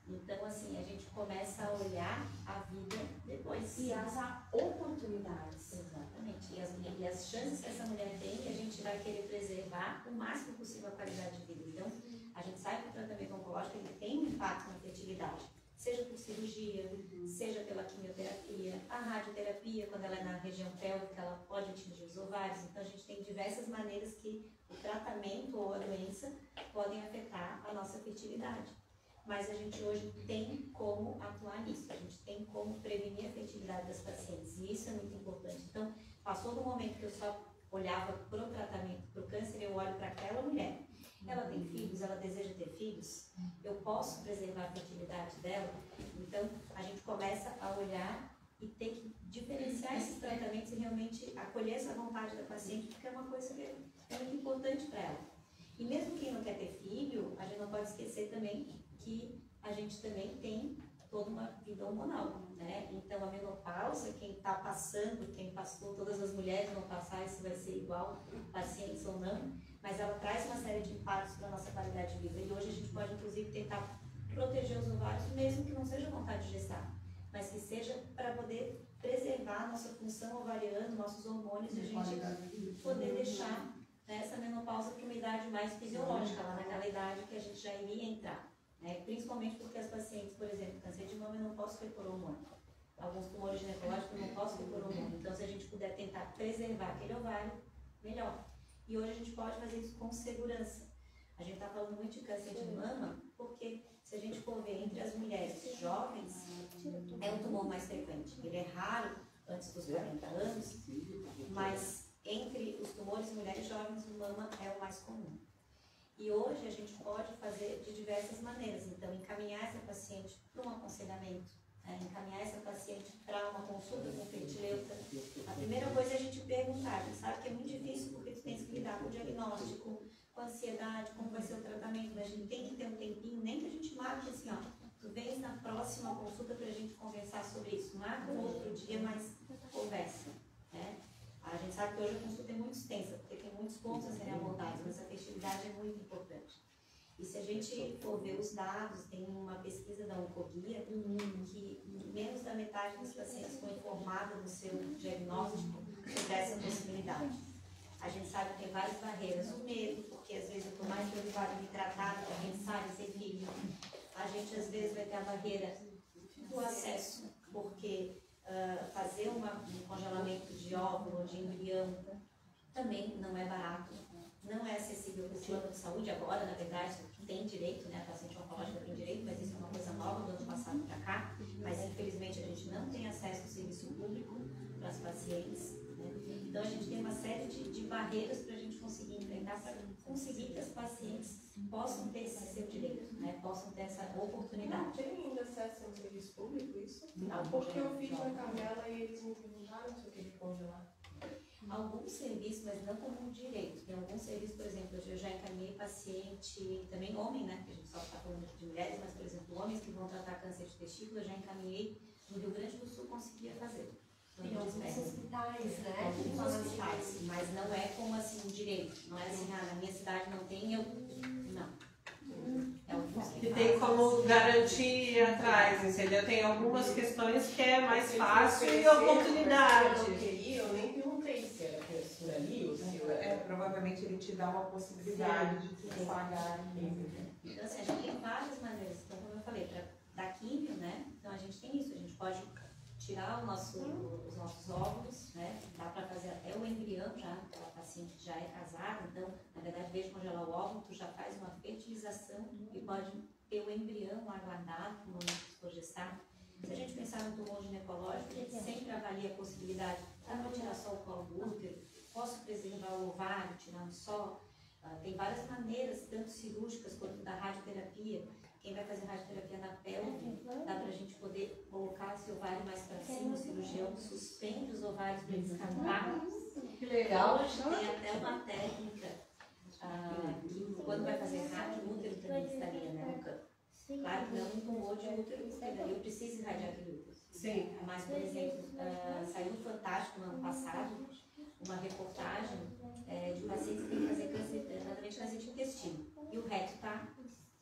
Então, assim, a gente começa a olhar a vida depois. E as oportunidades. Exatamente. E as chances que essa mulher tem, a gente vai querer preservar o máximo possível a qualidade de vida. Então, a gente sabe que o tratamento oncológico ele tem um impacto na fertilidade. Seja por cirurgia, seja pela quimioterapia, a radioterapia, quando ela é na região pélvica, ela pode atingir os ovários. Então, a gente tem diversas maneiras que o tratamento ou a doença podem afetar a nossa fertilidade. Mas a gente hoje tem como atuar nisso, a gente tem como prevenir a fertilidade das pacientes, e isso é muito importante. Então, passou do momento que eu só olhava para o tratamento, para o câncer, eu olho para aquela mulher. Ela tem filhos, ela deseja ter filhos, eu posso preservar a fertilidade dela? Então, a gente começa a olhar e ter que diferenciar esses tratamentos e realmente acolher essa vontade da paciente, porque é uma coisa que é muito importante para ela. E mesmo quem não quer ter filho, a gente não pode esquecer também que a gente também tem toda uma vida hormonal, né? Então, a menopausa, quem está passando, quem passou, todas as mulheres vão passar, isso vai ser igual, pacientes ou não, mas ela traz uma série de impactos para a nossa qualidade de vida. E hoje a gente pode, inclusive, tentar proteger os ovários, mesmo que não seja vontade de gestar, mas que seja para poder preservar a nossa função ovariana, nossos hormônios, e a gente poder deixar, né, essa menopausa para uma idade mais fisiológica, lá naquela idade que a gente já iria entrar. Principalmente porque as pacientes, por exemplo, câncer de mama, eu não posso ter por hormônio. Alguns tumores ginecológicos eu não posso ter por hormônio. Então, se a gente puder tentar preservar aquele ovário, melhor. E hoje a gente pode fazer isso com segurança. A gente está falando muito de câncer de mama, porque se a gente for ver entre as mulheres jovens, é o tumor mais frequente. Ele é raro antes dos 40 anos, mas entre os tumores em mulheres jovens, o mama é o mais comum. E hoje a gente pode fazer de diversas maneiras. Então, encaminhar essa paciente para um aconselhamento, encaminhar essa paciente para uma consulta com fertileuta. A primeira coisa é a gente perguntar. A gente sabe que é muito difícil porque tu tens que lidar com o diagnóstico, com a ansiedade, como vai ser o tratamento. A gente tem que ter um tempinho, nem que a gente marque assim, ó, tu vens na próxima consulta para a gente conversar sobre isso. Marca um outro dia, mas conversa, né? A gente sabe que hoje a consulta é muito extensa, porque tem muitos pontos a serem abordados, mas a fertilidade é muito importante. E se a gente for ver os dados, tem uma pesquisa da Oncoguia que menos da metade dos pacientes foi informada do seu diagnóstico dessa possibilidade. A gente sabe que tem várias barreiras, o medo, porque às vezes eu estou mais preocupada em me tratar, para pensar em ser filho. A gente às vezes vai ter a barreira do acesso, porque fazer um congelamento de óvulo ou de embrião também não é barato, não é acessível para o plano de saúde. Agora, na verdade, tem direito, né? A paciente oncológica tem direito, mas isso é uma coisa nova do ano passado para cá. Mas infelizmente a gente não tem acesso ao serviço público para as pacientes, né? Então a gente tem uma série de barreiras para a gente conseguir enfrentar, para conseguir que as pacientes possam ter esse seu direito, né? Possam ter essa oportunidade. Não tem ainda acesso ao serviço público, isso? Não, porque eu fiz na Camela e eles me perguntaram se eu queria congelar. Alguns serviços, mas não como um direito. Tem alguns serviços, por exemplo, eu já encaminhei paciente, também homem, né? Porque a gente só está falando de mulheres, mas, por exemplo, homens que vão tratar câncer de testículo, eu já encaminhei no Rio Grande do Sul, conseguia fazer. Em alguns hospitais, né? Alguns hospitais, mas não é como assim um direito. Não é assim, na minha cidade não tem, eu. Não. É o que tem como garantir atrás, entendeu? Tem algumas questões que é mais fácil e oportunidade. Eu nem perguntei se era por ali ou se provavelmente ele te dá uma possibilidade de tu pagar aqui. Então, assim, a gente tem várias maneiras. Então, como eu falei, para dar químio, né? Então, a gente tem isso. A gente pode tirar os nossos óvulos, né? Dá para fazer até o embrião já, a paciente que já é casada. Então, na verdade, em vez de congelar o óvulo, tu já faz uma fertilização e pode ter o embrião lá guardado no momento que for gestar. Se a gente pensar no tumor ginecológico, a gente sempre avalia a possibilidade, para tirar só o colo do útero, posso preservar o ovário, tirando só. Tem várias maneiras, tanto cirúrgicas quanto da radioterapia. Quem vai fazer radioterapia na pelve, dá para a gente poder colocar esse ovário mais para cima, o cirurgião suspende os ovários para descartar. Que legal! Hoje tem até uma técnica que quando vai fazer rádio, o útero também estaria, né, no campo. Claro que não um tumor de útero, porque daí eu preciso irradiar aquele útero. Sim. Mas, por exemplo, saiu Fantástico no ano passado, uma reportagem de pacientes que têm que fazer tratamento de câncer de intestino. E o reto está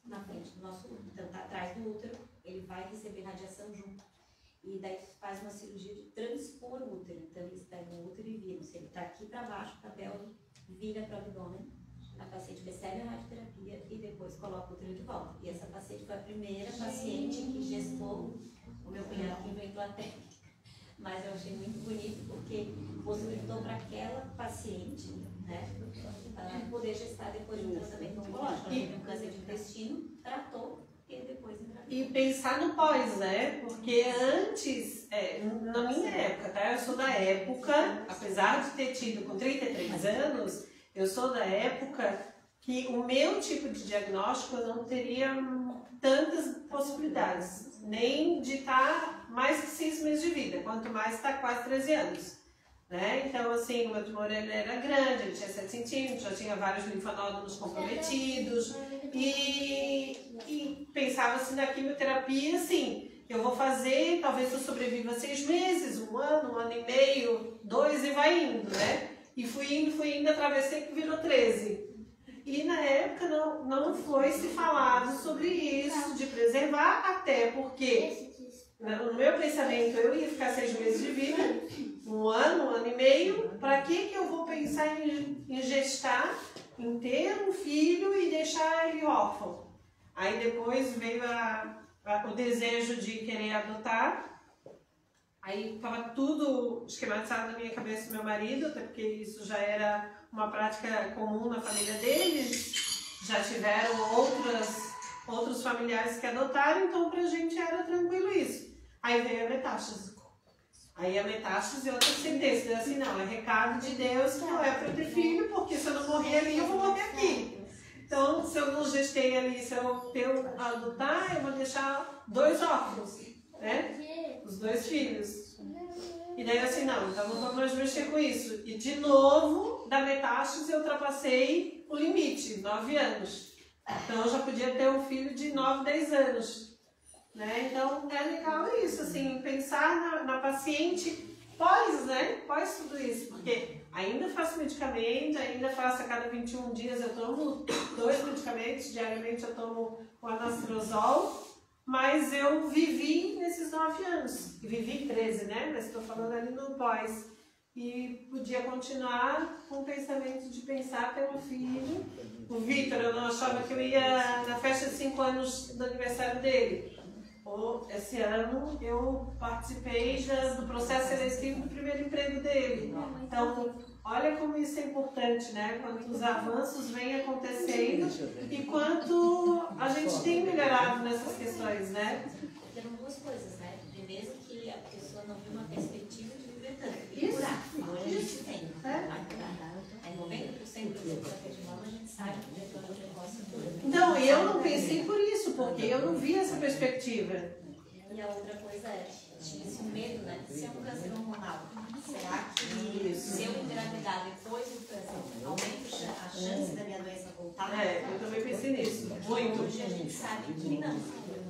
na frente do nosso útero, então está atrás do útero, ele vai receber radiação junto. E daí faz uma cirurgia de transpor o útero. Então eles pegam o útero e viram. Se ele está aqui para baixo, para a pelve, vira para o abdômen. A paciente recebe a radioterapia e depois coloca o útero de volta. E essa paciente foi a primeira paciente que gestou. O meu cunhado que inventou a técnica. Mas eu achei muito bonito porque possibilitou para aquela paciente, né, poder gestar depois de um tratamento oncológico. Ela teve um câncer de intestino, tratou e depois engravidou. E pensar no pós, né? Porque antes, na minha época, tá? Eu sou da época, apesar de ter tido com 33 anos, eu sou da época que o meu tipo de diagnóstico eu não teria tantas possibilidades, nem de estar mais que 6 meses de vida, quanto mais está quase 13 anos. Né? Então, assim, o meu tumor ele era grande, ele tinha 7 centímetros, já tinha vários linfonódulos comprometidos e pensava-se na quimioterapia, assim, eu vou fazer, talvez eu sobreviva 6 meses, 1 ano, 1 ano e meio, 2 e vai indo, né? E fui indo, atravessei que virou 13. E na época não foi se falado sobre isso, de preservar, até porque no meu pensamento eu ia ficar 6 meses de vida, 1 ano, 1 ano e meio, para que eu vou pensar em gestar, em ter um filho e deixar ele órfão? Aí depois veio o desejo de querer adotar, aí estava tudo esquematizado na minha cabeça do meu marido, até porque isso já era uma prática comum na família deles, já tiveram outros familiares que adotaram, então pra gente era tranquilo isso. Aí veio a metástase. Aí a metástase é outra sentença, assim, não, é recado de Deus que não é para ter filho, porque se eu não morrer ali, eu vou morrer aqui. Então, se eu não gestei ali, se eu adotar, eu vou deixar 2 órfãos, né? Os 2 filhos. E daí assim, não, então não vamos mais mexer com isso. E de novo, da metástase, eu ultrapassei o limite, 9 anos. Então eu já podia ter um filho de 9, 10 anos. Né? Então é legal isso, assim, pensar na paciente pós tudo isso, porque ainda faço medicamento, ainda faço a cada 21 dias, eu tomo 2 medicamentos, diariamente eu tomo o anastrozol, mas eu vivi nesses 9 anos, vivi 13, né, mas estou falando ali no pós, e podia continuar com o pensamento de pensar ter um filho. O Vitor, eu não achava que eu ia na festa de 5 anos do aniversário dele. Esse ano eu participei do processo seletivo do primeiro emprego dele. Então, olha como isso é importante, né? Quanto os avanços vêm acontecendo e quanto a gente tem melhorado nessas questões, né? Tem 2 coisas, né? Primeiro que a pessoa não viu uma perspectiva de viver tanto. Isso. Curar. Hoje a gente tem. É 90% do câncer de mama, a gente sabe que o diagnóstico precoce cura. Então, eu não pensei por isso, porque eu não vi essa perspectiva. E a outra coisa é, tinha esse medo, né? Se é um câncer hormonal, será que se eu engravidar depois do câncer, aumenta a chance da minha doença voltar? Eu também pensei nisso, muito. Hoje a gente sabe que não.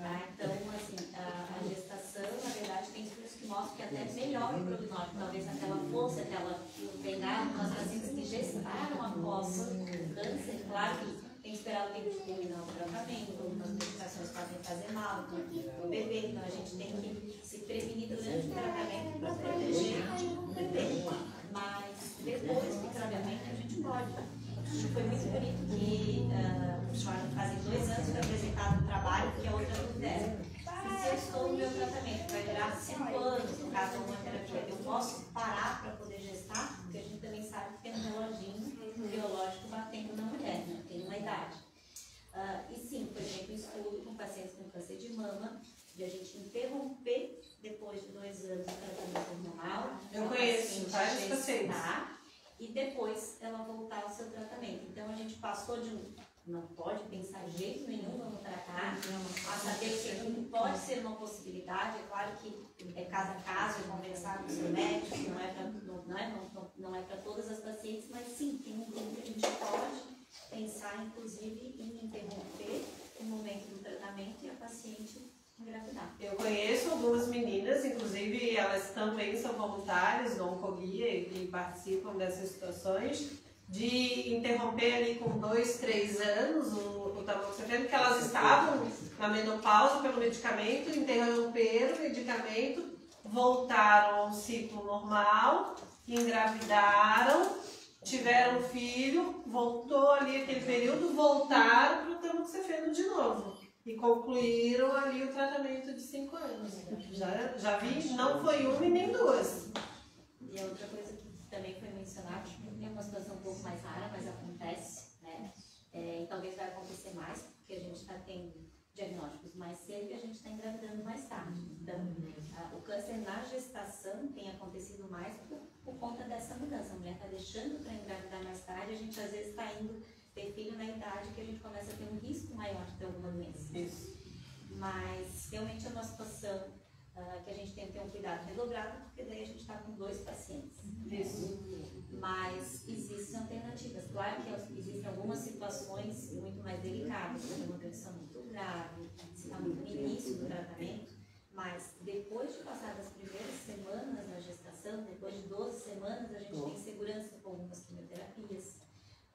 Tá? Então, assim, a gestação, na verdade, tem estudos que mostram que até melhora o prognóstico, talvez aquela força que ela pegar nas pacientes que gestaram após o câncer, claro que tem que esperar o tempo de terminar o tratamento, as medicações podem fazer mal no bebê, então a gente tem que se prevenir durante o tratamento para proteger o bebê. Mas depois do tratamento a gente pode. Foi muito bonito que fazem 2 anos que foi apresentado um trabalho que a outra dúvida era: se eu estou no meu tratamento, vai durar 5 anos, no caso de uma terapia, eu posso parar para poder gestar? Porque a gente também sabe que tem um reloginho biológico batendo na mulher, né? Tem uma idade. E sim, por exemplo, estudo com pacientes com câncer de mama, de a gente interromper depois de 2 anos o tratamento hormonal. Eu conheço vários pacientes. E depois ela voltar ao seu tratamento. Então a gente passou de não pode pensar de jeito nenhum, vamos tratar, a saber que pode ser uma possibilidade, é claro que é caso a caso, é conversar com o seu médico, não é para todas as pacientes, mas sim, tem um tempo que a gente pode pensar, inclusive, em interromper o momento do tratamento e a paciente engravidar. Eu conheço algumas meninas, inclusive elas também são voluntárias no Oncoguia e participam dessas situações, de interromper ali com 2, 3 anos o tamoxifeno, porque elas estavam na menopausa pelo medicamento, interromperam o medicamento, voltaram ao ciclo normal, engravidaram, tiveram um filho, voltou ali aquele período, voltaram para o tamoxifeno de novo. E concluíram ali o tratamento de 5 anos. Já vi, não foi 1 e nem 2. E a outra coisa que também foi mencionada, é uma situação um pouco mais rara, mas acontece, né? E talvez vai acontecer mais, porque a gente está tendo diagnósticos mais cedo e a gente está engravidando mais tarde. Então, o câncer na gestação tem acontecido mais por conta dessa mudança. A mulher está deixando para engravidar mais tarde, a gente às vezes está indo ter filho na idade que a gente começa a ter um risco maior de ter alguma doença. Isso. Mas realmente é uma situação que a gente tem que ter um cuidado redobrado, porque daí a gente está com 2 pacientes. Isso. Mas existem alternativas. Claro que existem algumas situações muito mais delicadas, como uma doença muito grave, se está muito no início do tratamento, mas depois de passar das primeiras semanas na gestação, depois de 12 semanas, a gente tem segurança com algumas quimioterapias,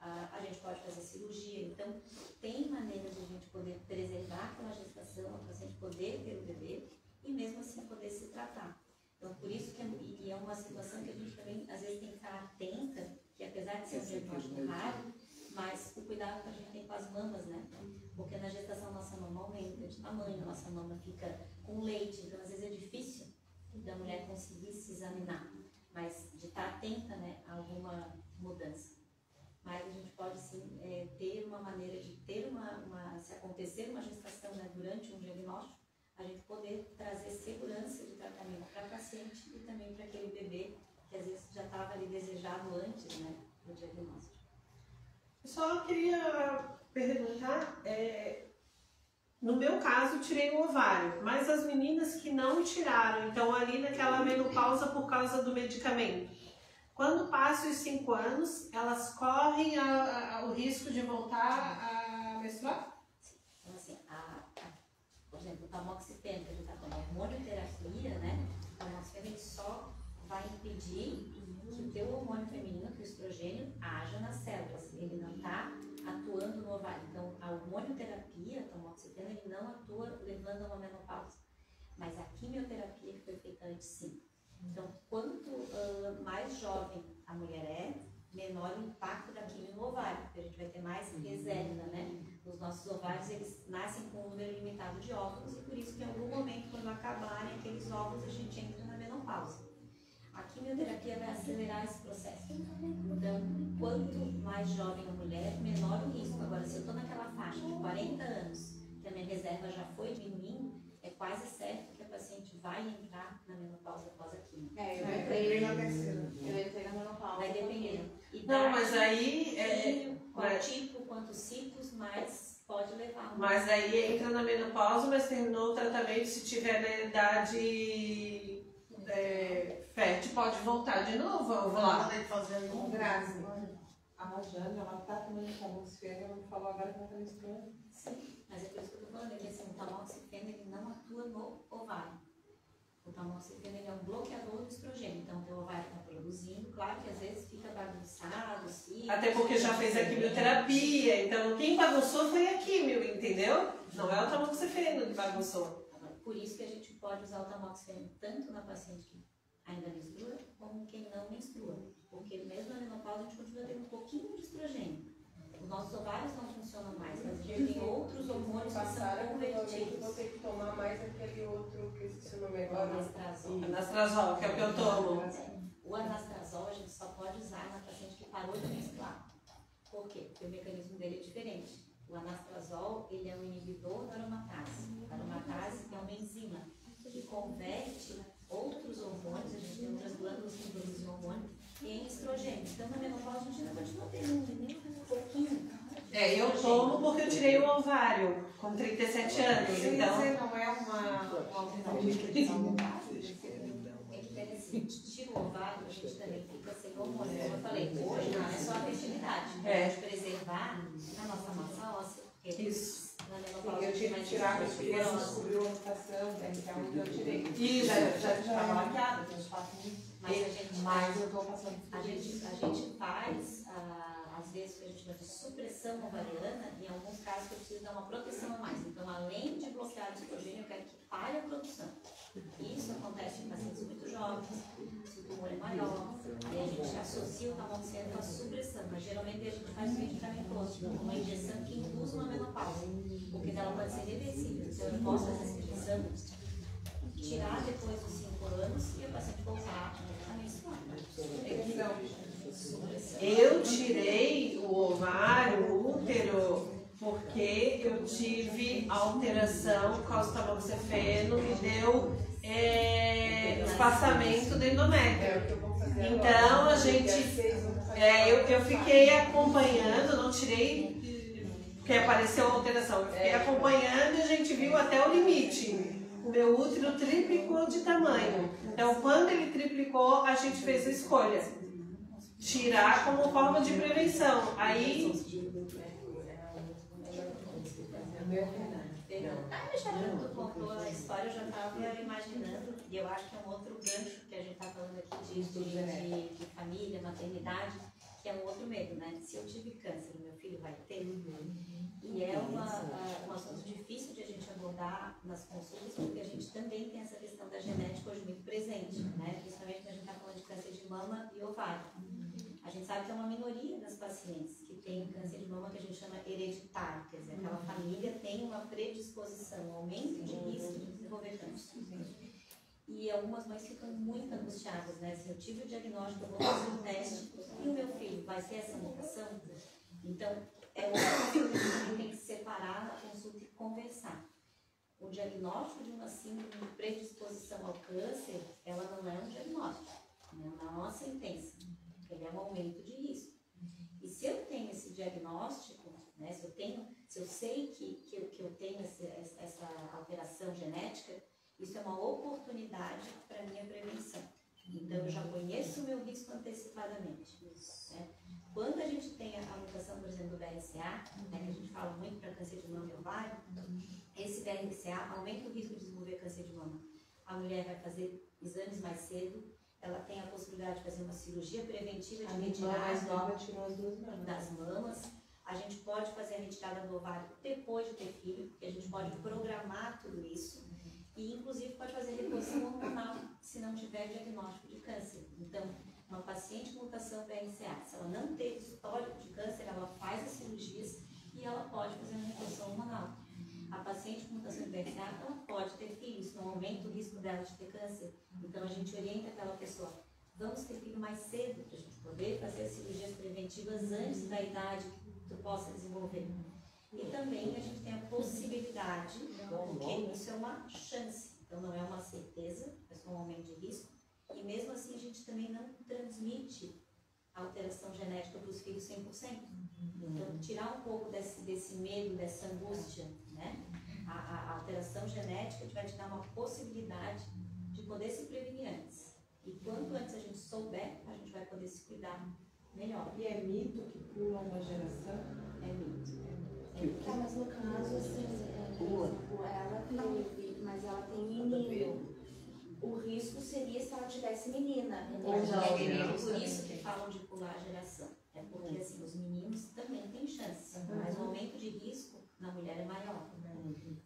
a gente pode fazer cirurgia. Então, tem maneiras de a gente poder preservar aquela gestação, a paciente poder ter o bebê e mesmo assim poder se tratar. Então, por isso que é uma situação que a gente também, às vezes, tem que estar atenta, que apesar de ser um diagnóstico raro, mas o cuidado que a gente tem com as mamas, né? Porque na gestação nossa mama aumenta de tamanho, nossa mama fica com leite, então às vezes é difícil da mulher conseguir se examinar, mas de estar atenta, né, a alguma mudança. Mas a gente pode sim ter uma maneira de ter se acontecer uma gestação, né, durante um diagnóstico, a gente poder trazer segurança de tratamento para a paciente e também para aquele bebê que às vezes já estava ali desejado antes, né, do diagnóstico. Eu só queria perguntar, no meu caso tirei o ovário, mas as meninas que não tiraram, então ali naquela menopausa por causa do medicamento, quando passam os 5 anos, elas correm o risco de voltar a menstruar? Então assim, por exemplo, o tamoxifeno, que a gente está com a hormonioterapia, né? O tamoxifeno ele só vai impedir que o teu hormônio feminino, que o estrogênio, haja nas células. Ele não está atuando no ovário. Então, a hormonioterapia, o tamoxifeno, ele não atua levando a uma menopausa. Mas a quimioterapia que foi feita antes, sim. Então, quanto mais jovem a mulher é, menor o impacto da quimio no ovário, porque a gente vai ter mais reserva, né? Os nossos ovários, eles nascem com um número limitado de óvulos e por isso que em algum momento, quando acabarem aqueles óvulos, a gente entra na menopausa. A quimioterapia vai acelerar esse processo. Então, quanto mais jovem a mulher, menor o risco. Agora, se eu estou naquela faixa de 40 anos, que a minha reserva já foi diminuindo, é quase certo que a paciente vai entrar na menopausa após a quimio. Eu entrei na terceira. Eu entrei na menopausa. Vai dependendo. Não, mas aí qual tipo, quantos ciclos, mais pode levar. Mas aí entra na menopausa, mas terminou o tratamento, se tiver na idade fértil, pode voltar de novo. Eu vou lá. Grazi, a Jane, ela tá tomando tamoxifeno, ela me falou agora que ela tá menstruando. Sim, mas é por isso que eu tô falando, que assim, o tamoxifeno ele não atua no ovário. O tamoxifeno ele é um bloqueador do estrogênio, então o teu ovário está produzindo, claro que às vezes fica bagunçado, sim. Até porque já fez a quimioterapia, então quem bagunçou foi a quimio, entendeu? Não é o tamoxifeno que bagunçou. Por isso que a gente pode usar o tamoxifeno tanto na paciente que ainda menstrua, como quem não menstrua. Porque mesmo na menopausa a gente continua tendo um pouquinho de estrogênio. Os nossos ovários não funcionam mais, mas a gente tem outros hormônios que são convertidos. Vou ter que tomar mais aquele outro que eu esqueci o nome agora. Anastrazol, que é o que eu tomo. O anastrazol a gente só pode usar na paciente que parou de menstruar. Por quê? Porque o mecanismo dele é diferente. O anastrazol, ele é um inibidor da aromatase. A aromatase é uma enzima que converte outros hormônios, a gente tem outras glândulas que produzem hormônio, em estrogênio. Então, na menopausa, a gente ainda continua tendo um pouquinho. Eu tomo porque eu tirei o ovário com 37 anos, então... Não é uma alternativa. É que tem assim, tira o ovário, a gente também fica sem hormônio. Como eu falei, hoje não é só a fertilidade. A gente preservar a nossa massa óssea. Isso. Na menopausa, Eu tive que tirar, porque ele descobriu a mutação, que é onde eu tirei. Isso. Já estava maquiada, tem uns 4 meses. Mas eu estou passando por a gente faz, às vezes, que a gente chama de supressão ovariana, e em alguns casos eu preciso dar uma proteção a mais. Então, além de bloquear o estrogênio, eu quero que pare a produção. Isso acontece em pacientes muito jovens, se o tumor é maior, aí a gente associa o tamoxifeno com a supressão, mas geralmente a gente faz medicamentoso, uma injeção que induz uma menopausa, porque ela pode ser reversível. Então, eu posso fazer essa injeção, tirar depois dos 5 anos e o paciente voltar a menstruar. Eu tirei o ovário, o útero, porque eu tive alteração por causa do tamoxifeno e deu espaçamento do endométrio. Então a gente Eu fiquei acompanhando, não tirei porque apareceu a alteração. Eu fiquei acompanhando e a gente viu até o limite. O meu útero triplicou de tamanho. Então, quando ele triplicou, a gente fez a escolha. Tirar como forma de prevenção. Aí... Tu contou a história, eu já estava imaginando, e eu acho que é um outro gancho que a gente está falando aqui de família, maternidade, que é um outro medo, né? Se eu tive câncer, meu filho vai ter. E é um assunto difícil de a gente abordar nas consultas, porque a gente também tem essa questão da genética hoje muito presente, né? Principalmente quando a gente está falando de câncer de mama e ovário. A gente sabe que é uma minoria das pacientes que tem câncer de mama que a gente chama hereditário, quer dizer, aquela família tem uma predisposição, um aumento de risco de desenvolver câncer. E algumas mães ficam muito angustiadas, né? Se eu tive o diagnóstico, eu vou fazer um teste e o meu filho vai ser essa mutação? Então, é outra coisa que a gente tem que separar na consulta e conversar. O diagnóstico de uma síndrome de predisposição ao câncer, ela não é um diagnóstico, não é uma sentença. Ele é um aumento de risco. E se eu tenho esse diagnóstico, né, se eu sei que eu tenho essa alteração genética, isso é uma oportunidade para a minha prevenção. Então, eu já conheço o meu risco antecipadamente. Né? Quando a gente tem a mutação, por exemplo, do BRCA, né, que a gente fala muito para câncer de mama e ovário, esse BRCA aumenta o risco de desenvolver câncer de mama. A mulher vai fazer exames mais cedo, ela tem a possibilidade de fazer uma cirurgia preventiva de retirada mais nova tirou as 2 mamas. Das mamas. A gente pode fazer a retirada do ovário depois de ter filho, porque a gente pode programar tudo isso. E, inclusive, pode fazer reposição hormonal se não tiver diagnóstico de câncer. Então, uma paciente com mutação BRCA, se ela não teve histórico de câncer, ela faz as cirurgias e ela pode fazer uma reposição hormonal. A paciente com mutação de BRCA, ela pode ter filho, isso não aumenta o risco dela de ter câncer. Então, a gente orienta aquela pessoa, vamos ter filho mais cedo, para a gente poder fazer as cirurgias preventivas antes da idade que tu possa desenvolver. E também a gente tem a possibilidade, porque isso é uma chance, então não é uma certeza, é só um aumento de risco. E mesmo assim a gente também não transmite a alteração genética para os filhos 100%. Então tirar um pouco desse medo, dessa angústia, né? A alteração genética vai te dar uma possibilidade de poder se prevenir antes. E quanto antes a gente souber, a gente vai poder se cuidar melhor. E é mito que pula uma geração? É mito. Tá, mas no caso, assim, ela teve, mas ela tem menino. O risco seria se ela tivesse menina. Por isso que falam de pular a geração. É porque assim, os meninos também têm chance, mas o aumento de risco na mulher é maior.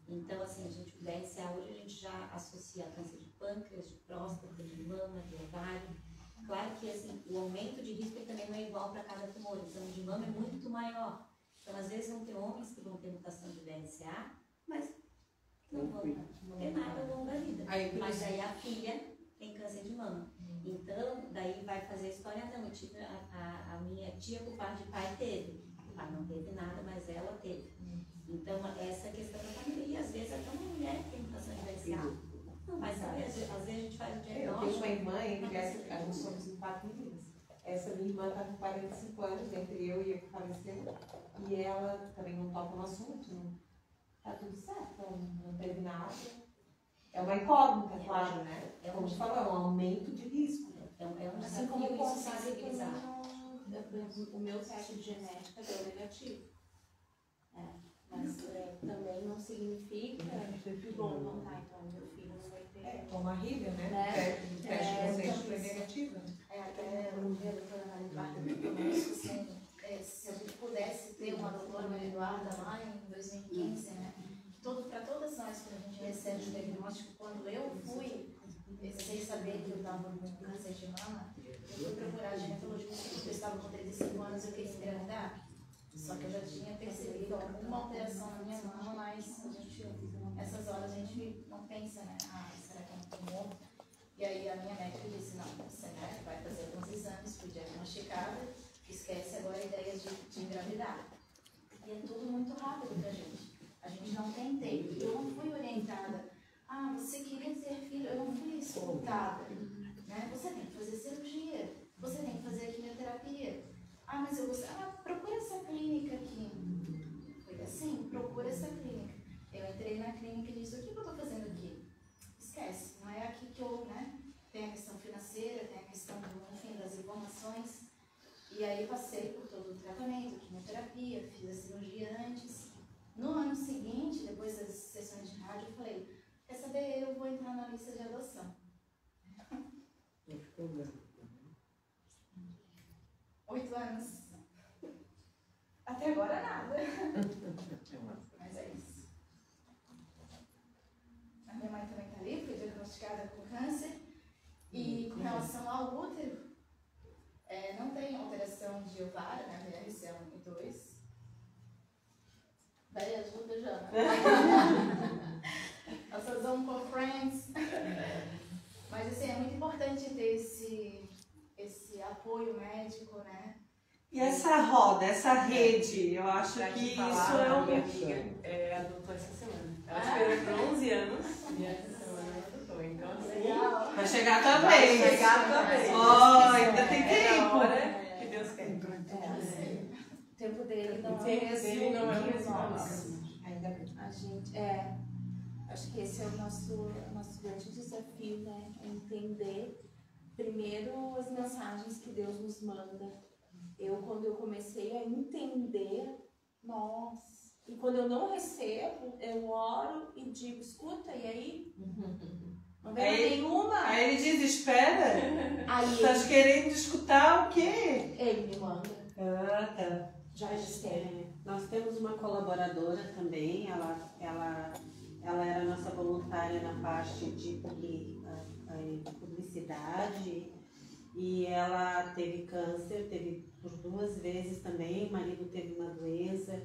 Então, assim, a gente, o BRCA hoje a gente já associa a câncer de pâncreas, de próstata, de mama, de ovário. Claro que assim, o aumento de risco também não é igual para cada tumor. Então, o de mama é muito maior. Então, às vezes vão ter homens que vão ter mutação de BRCA, mas não vão ter nada ao longo da vida. Mas aí a filha tem câncer de mama. Então, daí vai fazer a história, não, eu tive a minha tia por parte de pai teve. O pai não teve nada, mas ela teve. Então, essa questão da família, e às vezes até uma mulher que tem mutação de BRCA, não vai saber, às vezes a gente faz o diagnóstico. Eu tenho uma irmã, a gente somos em 4 meninas. Essa minha irmã está com 45 anos, entre eu e a que faleceu, e ela também não toca no assunto, não tá tudo certo, não teve nada. É uma incógnita, claro, né? Como você falou, é um aumento de risco. Assim como eu posso sensibilizar. O meu teste de genética deu negativo. Mas também não significa que, bom, não tá, então meu filho não vai ter. Como a Rívia, né? O teste de vocês foi negativo. Até eu vi a doutora Maria Eduarda conosco, assim, se eu pudesse ter uma doutora Maria Eduarda lá em 2015, né? Para todas nós, quando a gente recebe o diagnóstico, quando eu fui, sem saber que eu estava com câncer de mama, eu fui procurar ginecologista porque eu estava com 35 anos e eu queria engravidar. Só que eu já tinha percebido alguma alteração na minha mama, mas essas horas a gente não pensa, né? Será que é um tumor? E aí a minha médica disse, não, você vai fazer alguns exames, fui diagnosticada, esquece agora a ideia de engravidar. E é tudo muito rápido pra gente. A gente não tem tempo. Eu não fui orientada, você queria ter filho, eu não fui escutada. Né? Você tem que fazer cirurgia, você tem que fazer quimioterapia. passei por todo o tratamento, quimioterapia, fiz a cirurgia antes. No ano seguinte, depois das sessões de rádio, eu falei, quer saber, eu vou entrar na lista de adoção. 8 anos. Até agora nada. Mas é isso. A minha mãe também está ali, foi diagnosticada com câncer. E com relação ao útero, não tem alteração de ovário, né? BRCA1 e 2. Daí ajuda, Jana. Nossas Onco-Friends. Mas assim, é muito importante ter esse apoio médico, né? E essa roda, essa rede, eu acho que isso é um... Minha amiga adotou essa semana. Ela esperou por 11 anos e essa semana ela adotou. Então, assim... Vai chegar também. Vai chegar também. Oh, ainda tem tempo. Hora que Deus quer. O tempo dele não O tempo dele não é o mesmo nosso. Ainda bem. A gente, acho que esse é o nosso grande desafio, né? É entender primeiro as mensagens que Deus nos manda. Quando eu comecei a entender, nossa, e quando eu não recebo, eu oro e digo, escuta, e aí? Não vem nenhuma? Aí ele diz, espera, estás querendo escutar o quê? Ele me manda. Ah, tá. Já registrei. Nós temos uma colaboradora também, ela era nossa voluntária na parte de publicidade e ela teve câncer, teve por 2 vezes também, o marido teve uma doença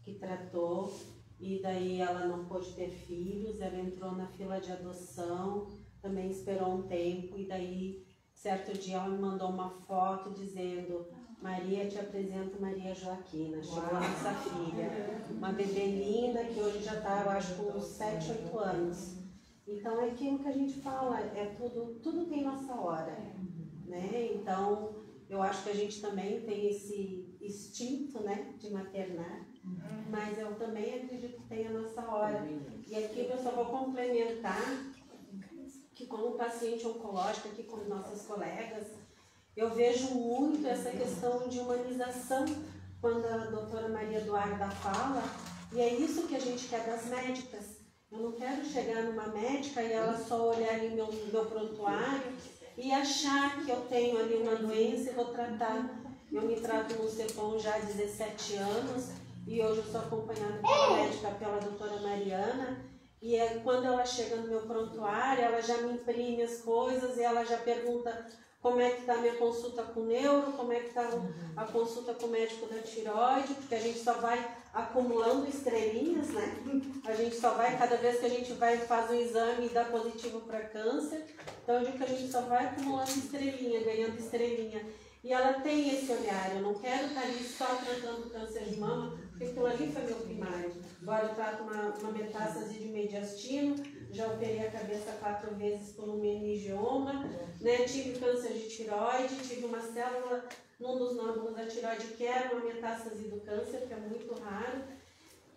que tratou e daí ela não pôde ter filhos, ela entrou na fila de adoção, também esperou um tempo e daí certo dia ela me mandou uma foto dizendo: Maria, te apresento Maria Joaquina, chegou a nossa filha, uma bebê linda que hoje já está, eu acho, com uns 7, 8 anos. Então é aquilo que a gente fala, tudo tem nossa hora, né? Então eu acho que a gente também tem esse instinto, né, de maternar, mas eu também acredito que tem a nossa hora. E aqui eu só vou complementar que como paciente oncológica aqui com nossas colegas, eu vejo muito essa questão de humanização quando a doutora Maria Eduarda fala, e é isso que a gente quer das médicas. Eu não quero chegar numa médica e ela só olhar ali meu prontuário e achar que eu tenho ali uma doença e vou tratar. Eu me trato no CEPOM já há 17 anos e hoje eu sou acompanhada pela médica, pela doutora Mariana. E quando ela chega no meu prontuário, ela já me imprime as coisas e ela já pergunta como é que está a minha consulta com o neuro, como é que está a consulta com o médico da tireoide, porque a gente só vai acumulando estrelinhas, né? A gente só vai, cada vez que a gente vai faz um exame e dá positivo para câncer, então eu digo que a gente só vai acumulando estrelinha, ganhando estrelinha. E ela tem esse olhar, eu não quero estar ali só tratando câncer de mama, porque aquilo ali foi meu primário. Agora eu trato uma metástase de mediastino, já operei a cabeça 4 vezes por um meningioma, né? Tive câncer de tireoide, tive uma célula num dos nódulos da tireoide que era uma metástase do câncer, que é muito raro.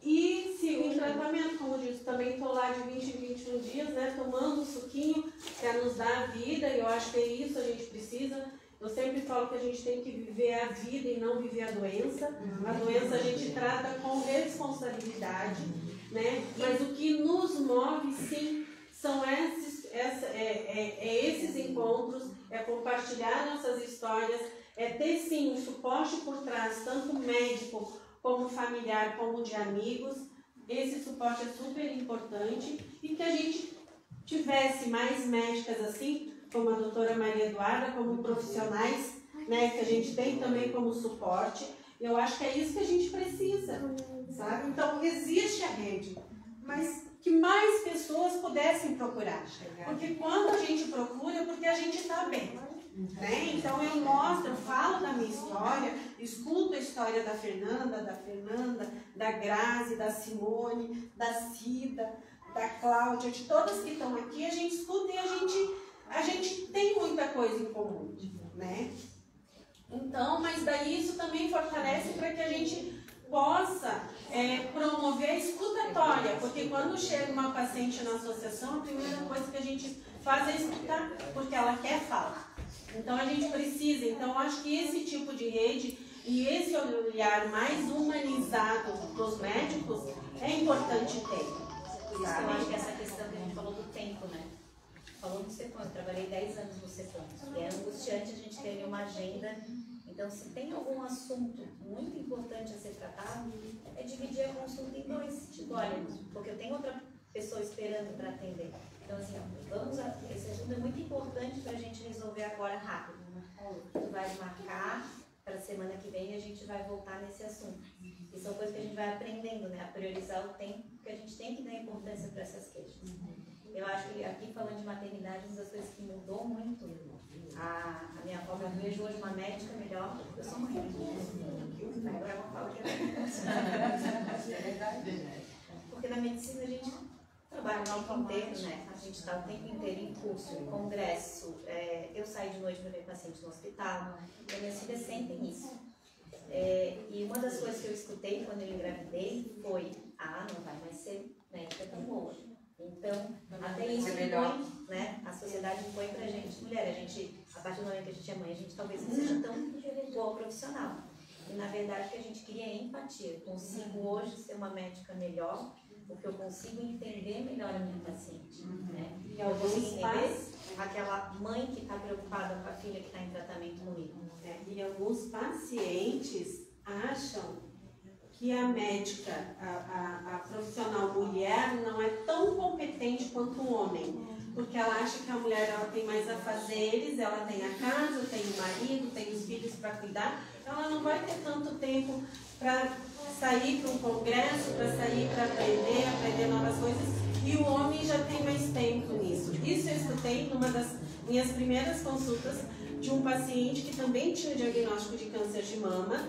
E sigo em tratamento, como eu disse, também estou lá de 20 em 21 dias, né? Tomando um suquinho para nos dar a vida, e eu acho que é isso, a gente precisa. Eu sempre falo que a gente tem que viver a vida e não viver a doença. A doença a gente trata com responsabilidade, né? Mas o que nos move, sim, são esses encontros, é compartilhar nossas histórias, é ter, sim, um suporte por trás, tanto médico como familiar, como de amigos. Esse suporte é super importante e que a gente tivesse mais médicas assim, como a doutora Maria Eduarda, como profissionais, né, que a gente tem também como suporte. Eu acho que é isso que a gente precisa, sabe? Então, existe a rede, mas que mais pessoas pudessem procurar. Porque quando a gente procura, é porque a gente está bem. Né? Então, eu falo da minha história, escuto a história da Fernanda, da Grazi, da Simone, da Cida, da Cláudia, de todas que estão aqui, a gente escuta e a gente tem muita coisa em comum, né? Então, mas daí isso também fortalece para que a gente possa promover a escutatória, porque quando chega uma paciente na associação, a primeira coisa que a gente faz é escutar, porque ela quer falar. Então, a gente precisa. Então, acho que esse tipo de rede E esse olhar mais humanizado dos médicos é importante ter. Por isso que eu acho que essa questão que a gente falou do tempo, né? Falou no CEPOM, eu trabalhei 10 anos no CEPOM. E é angustiante a gente ter uma agenda. Então, se tem algum assunto muito importante a ser tratado, é dividir a consulta em dois. Tipo, olha, porque eu tenho outra pessoa esperando para atender. Então, assim, esse assunto é muito importante para a gente resolver agora rápido. Tu vai marcar para a semana que vem e a gente vai voltar nesse assunto. E são coisas que a gente vai aprendendo, né? A priorizar o tempo, porque a gente tem que dar importância para essas queixas. Eu acho que aqui, falando de maternidade, uma das coisas que mudou muito, a minha avó, eu vejo hoje uma médica melhor, eu sou mãe. Agora eu falo que é verdade. Porque na medicina a gente trabalha o tempo inteiro, né? A gente está o tempo inteiro em curso, em congresso. Eu saio de noite para ver paciente no hospital. E minhas filhas sentem isso. E uma das coisas que eu escutei quando eu engravidei foi: não vai mais ser médica tão boa. Então, até isso impõe, né? A sociedade impõe pra gente, mulher, a gente, a partir do momento que a gente é mãe, a gente talvez não seja tão boa profissional. E na verdade o que a gente queria é empatia. Eu consigo hoje ser uma médica melhor, porque eu consigo entender melhor a minha paciente. Né? E eu consigo entender aquela mãe que está preocupada com a filha que está em tratamento comigo. E alguns pacientes acham que a médica, a profissional mulher, não é tão competente quanto o homem. Porque ela acha que a mulher ela tem mais afazeres, ela tem a casa, tem o marido, tem os filhos para cuidar. Ela não vai ter tanto tempo para sair para um congresso, para sair para aprender novas coisas. E o homem já tem mais tempo nisso. Isso eu escutei numa das minhas primeiras consultas de um paciente que também tinha o diagnóstico de câncer de mama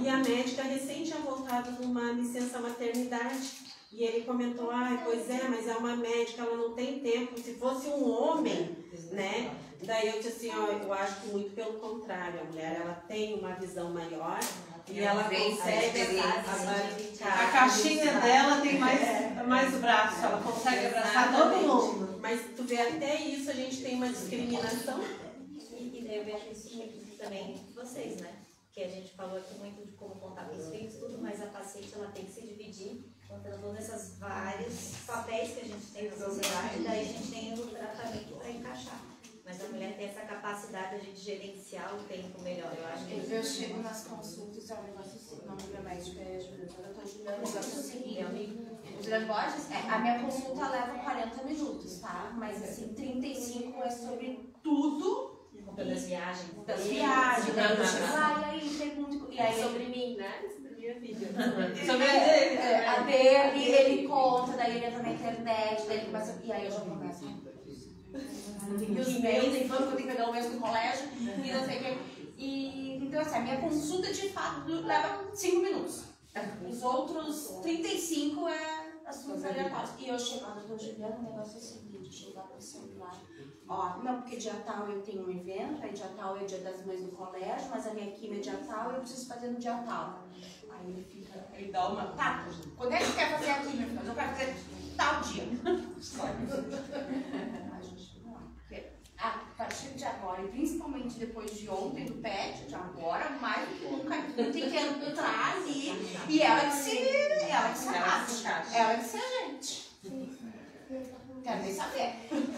e a médica recém tinha voltado de uma licença maternidade e ele comentou: pois é, mas é uma médica, ela não tem tempo, se fosse um homem, né? Daí eu disse assim, eu acho que muito pelo contrário, a mulher ela tem uma visão maior e ela consegue a caixinha dela tem mais o braço, ela consegue abraçar todo mundo. Mas tu vê, até isso a gente tem uma discriminação. E daí eu vejo isso muito também de vocês, né? Que a gente falou aqui muito de como contar com os filhos, tudo, mas a paciente ela tem que se dividir contando todos esses vários papéis que a gente tem na sociedade, daí a gente tem o tratamento para encaixar. Mas a mulher tem essa capacidade de gerenciar o tempo melhor. Eu acho que eu chego nas consultas, é um negócio assim, o nome da médica é Juliana, doutora Juliana, o negócio seguinte, Juliana Borges, a minha consulta leva 40 minutos, tá? Mas assim, 35 é sobre tudo. Das viagens. Das viagens, e aí pergunto. E aí, sobre mim, né? Sobre minha vida. Sobre a dele, ele conta, daí ele entra na internet, daí ele começa. E aí eu já começo. E os meus, tem fã que eu tenho que pegar o mesmo do colégio, e não sei o quê. E então, assim, a minha consulta de fato leva 5 minutos. Os outros 35 é assuntos aleatórios. E eu chego lá, doutora Juliana, o negócio é o seguinte, chego lá no celular. Não, porque dia tal eu tenho um evento, aí dia tal é o dia das mães no colégio, mas a minha quimio é dia tal e eu preciso fazer no dia tal. Aí ele fica, ele dá uma. Tá, quando é que você quer fazer a quimio? Eu quero fazer tal dia. A gente vai lá. A partir de agora, e principalmente depois de ontem do PET, de agora, mais do que nunca, tem que entrar ali e ela que se arrasta, ela que se agente. Quero nem saber.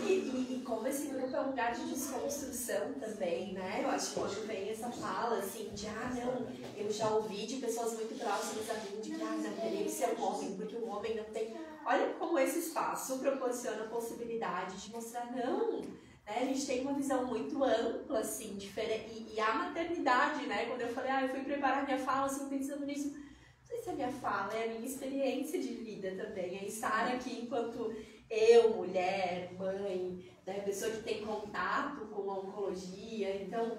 E como esse grupo é um lugar de desconstrução também, né? Eu acho que quando vem essa fala, assim, de não, eu já ouvi de pessoas muito próximas a mim, de que não teria que ser um homem, porque o homem não tem... Olha como esse espaço proporciona a possibilidade de mostrar, não, né? A gente tem uma visão muito ampla, assim, diferente. E a maternidade, né? Quando eu falei, eu fui preparar minha fala, assim, pensando nisso, não sei se a minha fala é a minha experiência de vida também, é estar aqui enquanto eu, mulher, mãe, né, pessoa que tem contato com a oncologia. Então,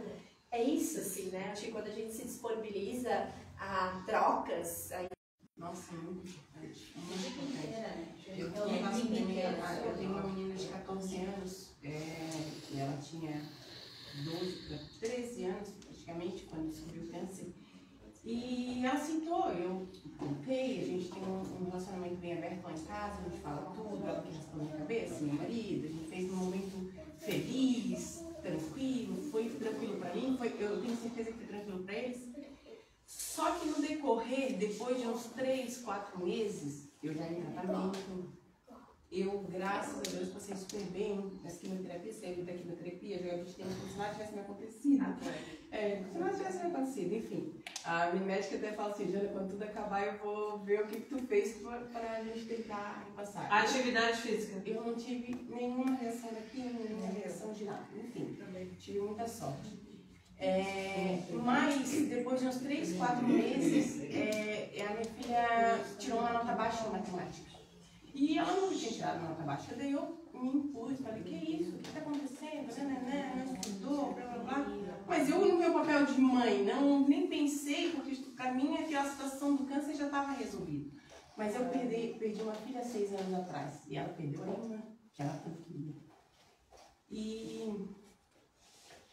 é isso, assim, né? Acho que quando a gente se disponibiliza a trocas... Nossa, muito importante. Eu tenho uma menina de 14 anos, e ela tinha 13 anos, praticamente, quando descobriu o câncer. E ela aceitou, eu contei, a gente tem um relacionamento bem aberto lá em casa, a gente fala tudo, ela que raspa minha cabeça, meu marido, a gente fez um momento feliz, tranquilo, foi tranquilo pra mim, eu tenho certeza que foi tranquilo pra eles. Só que no decorrer, depois de uns 3, 4 meses, eu já em tratamento. Eu, graças a Deus, passei super bem nas quimioterapia, saí da quimioterapia, já vi tempo, como se nada tivesse me acontecido. Como se nada tivesse me acontecido, enfim. A minha médica até fala assim, Jana, quando tudo acabar, eu vou ver o que tu fez para a gente tentar repassar. Atividade física? Eu não tive nenhuma reação daqui, nenhuma reação de nada. Enfim, tive muita sorte. Mas, depois de uns 3, 4 meses, a minha filha tirou uma nota baixa em matemática. E ela não tinha tirado uma nota baixa. Daí eu me impus, falei, que isso? O que está acontecendo? Não estudou, blá blá blá. Mas eu, no meu papel de mãe, nem pensei, porque para mim aquela situação do câncer já estava resolvida. Mas eu perdi uma filha há 6 anos atrás. E ela perdeu a irmã, que ela tanto queria.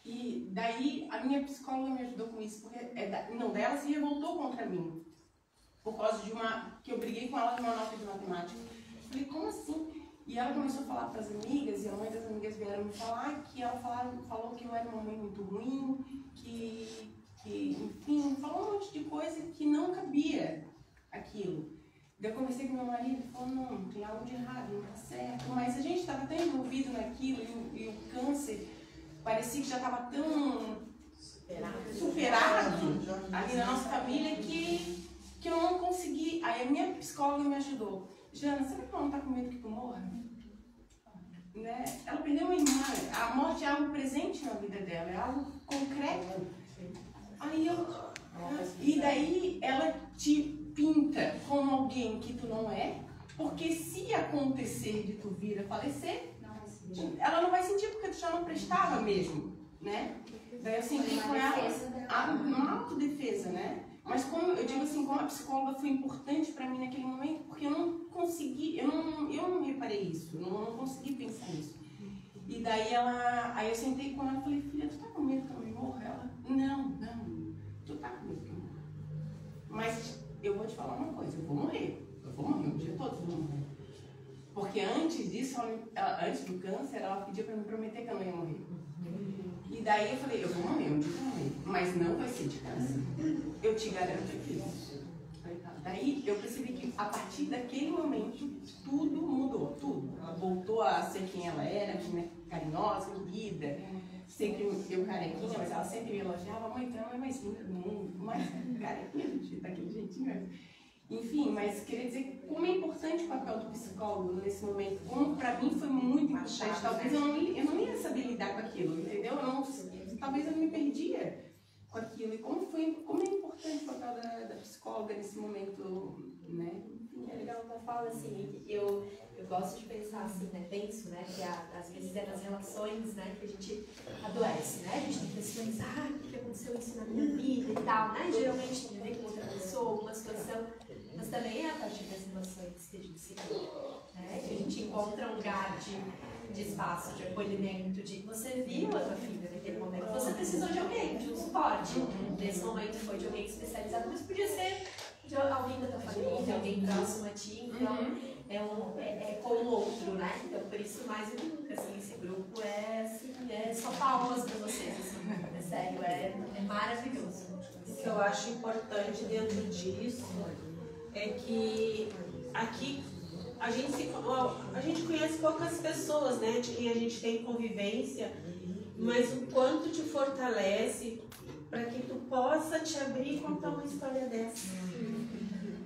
E daí a minha psicóloga me ajudou com isso, porque daí ela se revoltou contra mim. Por causa de que eu briguei com ela de uma nota de matemática. Falei, como assim? E ela começou a falar para as amigas, e a mãe das amigas vieram me falar que ela falou que eu era uma mãe muito ruim, que enfim, falou um monte de coisa que não cabia aquilo. Daí eu conversei com meu marido e falou, não, tem algo de errado, não está certo. Mas a gente estava tão envolvido naquilo e o câncer parecia que já estava tão superado ali na nossa família que eu não consegui. Aí a minha psicóloga me ajudou. Jana, sabe que ela não está com medo que tu morra? Né? Ela perdeu uma irmã. A morte é algo presente na vida dela, é algo concreto. E daí ela te pinta como alguém que tu não é, porque se acontecer de tu vir a falecer, ela não vai sentir porque tu já não prestava mesmo, né? Daí eu senti com ela uma autodefesa, né? Mas como eu digo assim, como a psicóloga foi importante para mim naquele momento, porque eu não consegui, eu não reparei isso, não consegui pensar nisso. E daí aí eu sentei com ela e falei, filha, tu tá com medo que eu me morra? Ela, não, tu tá com medo que eu morra. Mas eu vou te falar uma coisa, eu vou morrer um dia todos vão morrer. Porque antes disso, antes do câncer, ela pedia para me prometer que eu não ia morrer. E daí eu falei, eu vou morrer, um dia eu vou morrer, mas não vai ser de câncer. Eu te garanto isso. Daí eu percebi que a partir daquele momento, tudo mudou, tudo. Ela voltou a ser quem ela era, carinhosa, querida, sempre eu carequinha, mas ela sempre me elogiava, mãe, tu não é mais linda do mundo, mais carequinha, daquele jeitinho. Enfim, mas queria dizer como é importante o papel do psicólogo nesse momento. Como para mim foi muito importante. Talvez eu não ia saber lidar com aquilo, entendeu? Talvez eu me perdia com aquilo. E como é importante o papel da psicóloga nesse momento, né? É legal que ela fala assim, eu gosto de pensar assim, né? Penso, né? Que às vezes é nas relações, né? Que a gente adoece, né? A gente tem questões, por que aconteceu isso na minha vida e tal, né? Geralmente tem a ver com outra pessoa, alguma situação. Mas também é a partir das relações que a gente se cria, né? Que a gente encontra um lugar de espaço, de acolhimento, de você viu a tua filha naquele momento, você precisou de alguém, de um suporte. Nesse momento foi de alguém especializado, mas podia ser de alguém da tua família, alguém próximo a ti, então é com o outro, né? Então por isso mais do que nunca, assim, esse grupo é só palmas pra vocês, assim, é sério, é maravilhoso. O que eu acho importante dentro disso é que aqui a gente conhece poucas pessoas, né, de quem a gente tem convivência, mas o quanto te fortalece para que tu possa te abrir e contar uma história dessa.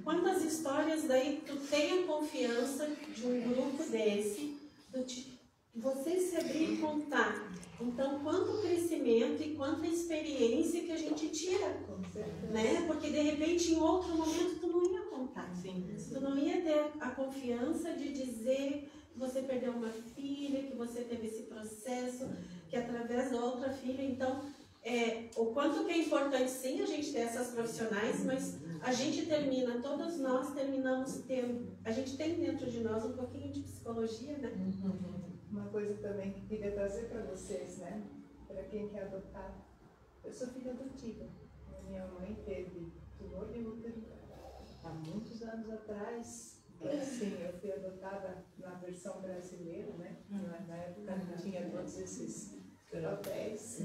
Quantas histórias daí tu tem a confiança de um grupo desse, você se abrir e contar. Então, quanto crescimento e quanta experiência que a gente tira, né? Porque de repente em outro momento tu não ia contar. Tu não ia ter a confiança de dizer que você perdeu uma filha, que você teve esse processo, que através da outra filha. Então, o quanto que é importante sim a gente ter essas profissionais, mas a gente todos nós terminamos tendo, a gente tem dentro de nós um pouquinho de psicologia, né? Uma coisa também que queria trazer para vocês, né? Para quem quer adotar. Eu sou filha adotiva. Minha mãe teve tumor de útero há muitos anos atrás. Sim, eu fui adotada na versão brasileira, né? Na época não tinha todos esses papéis.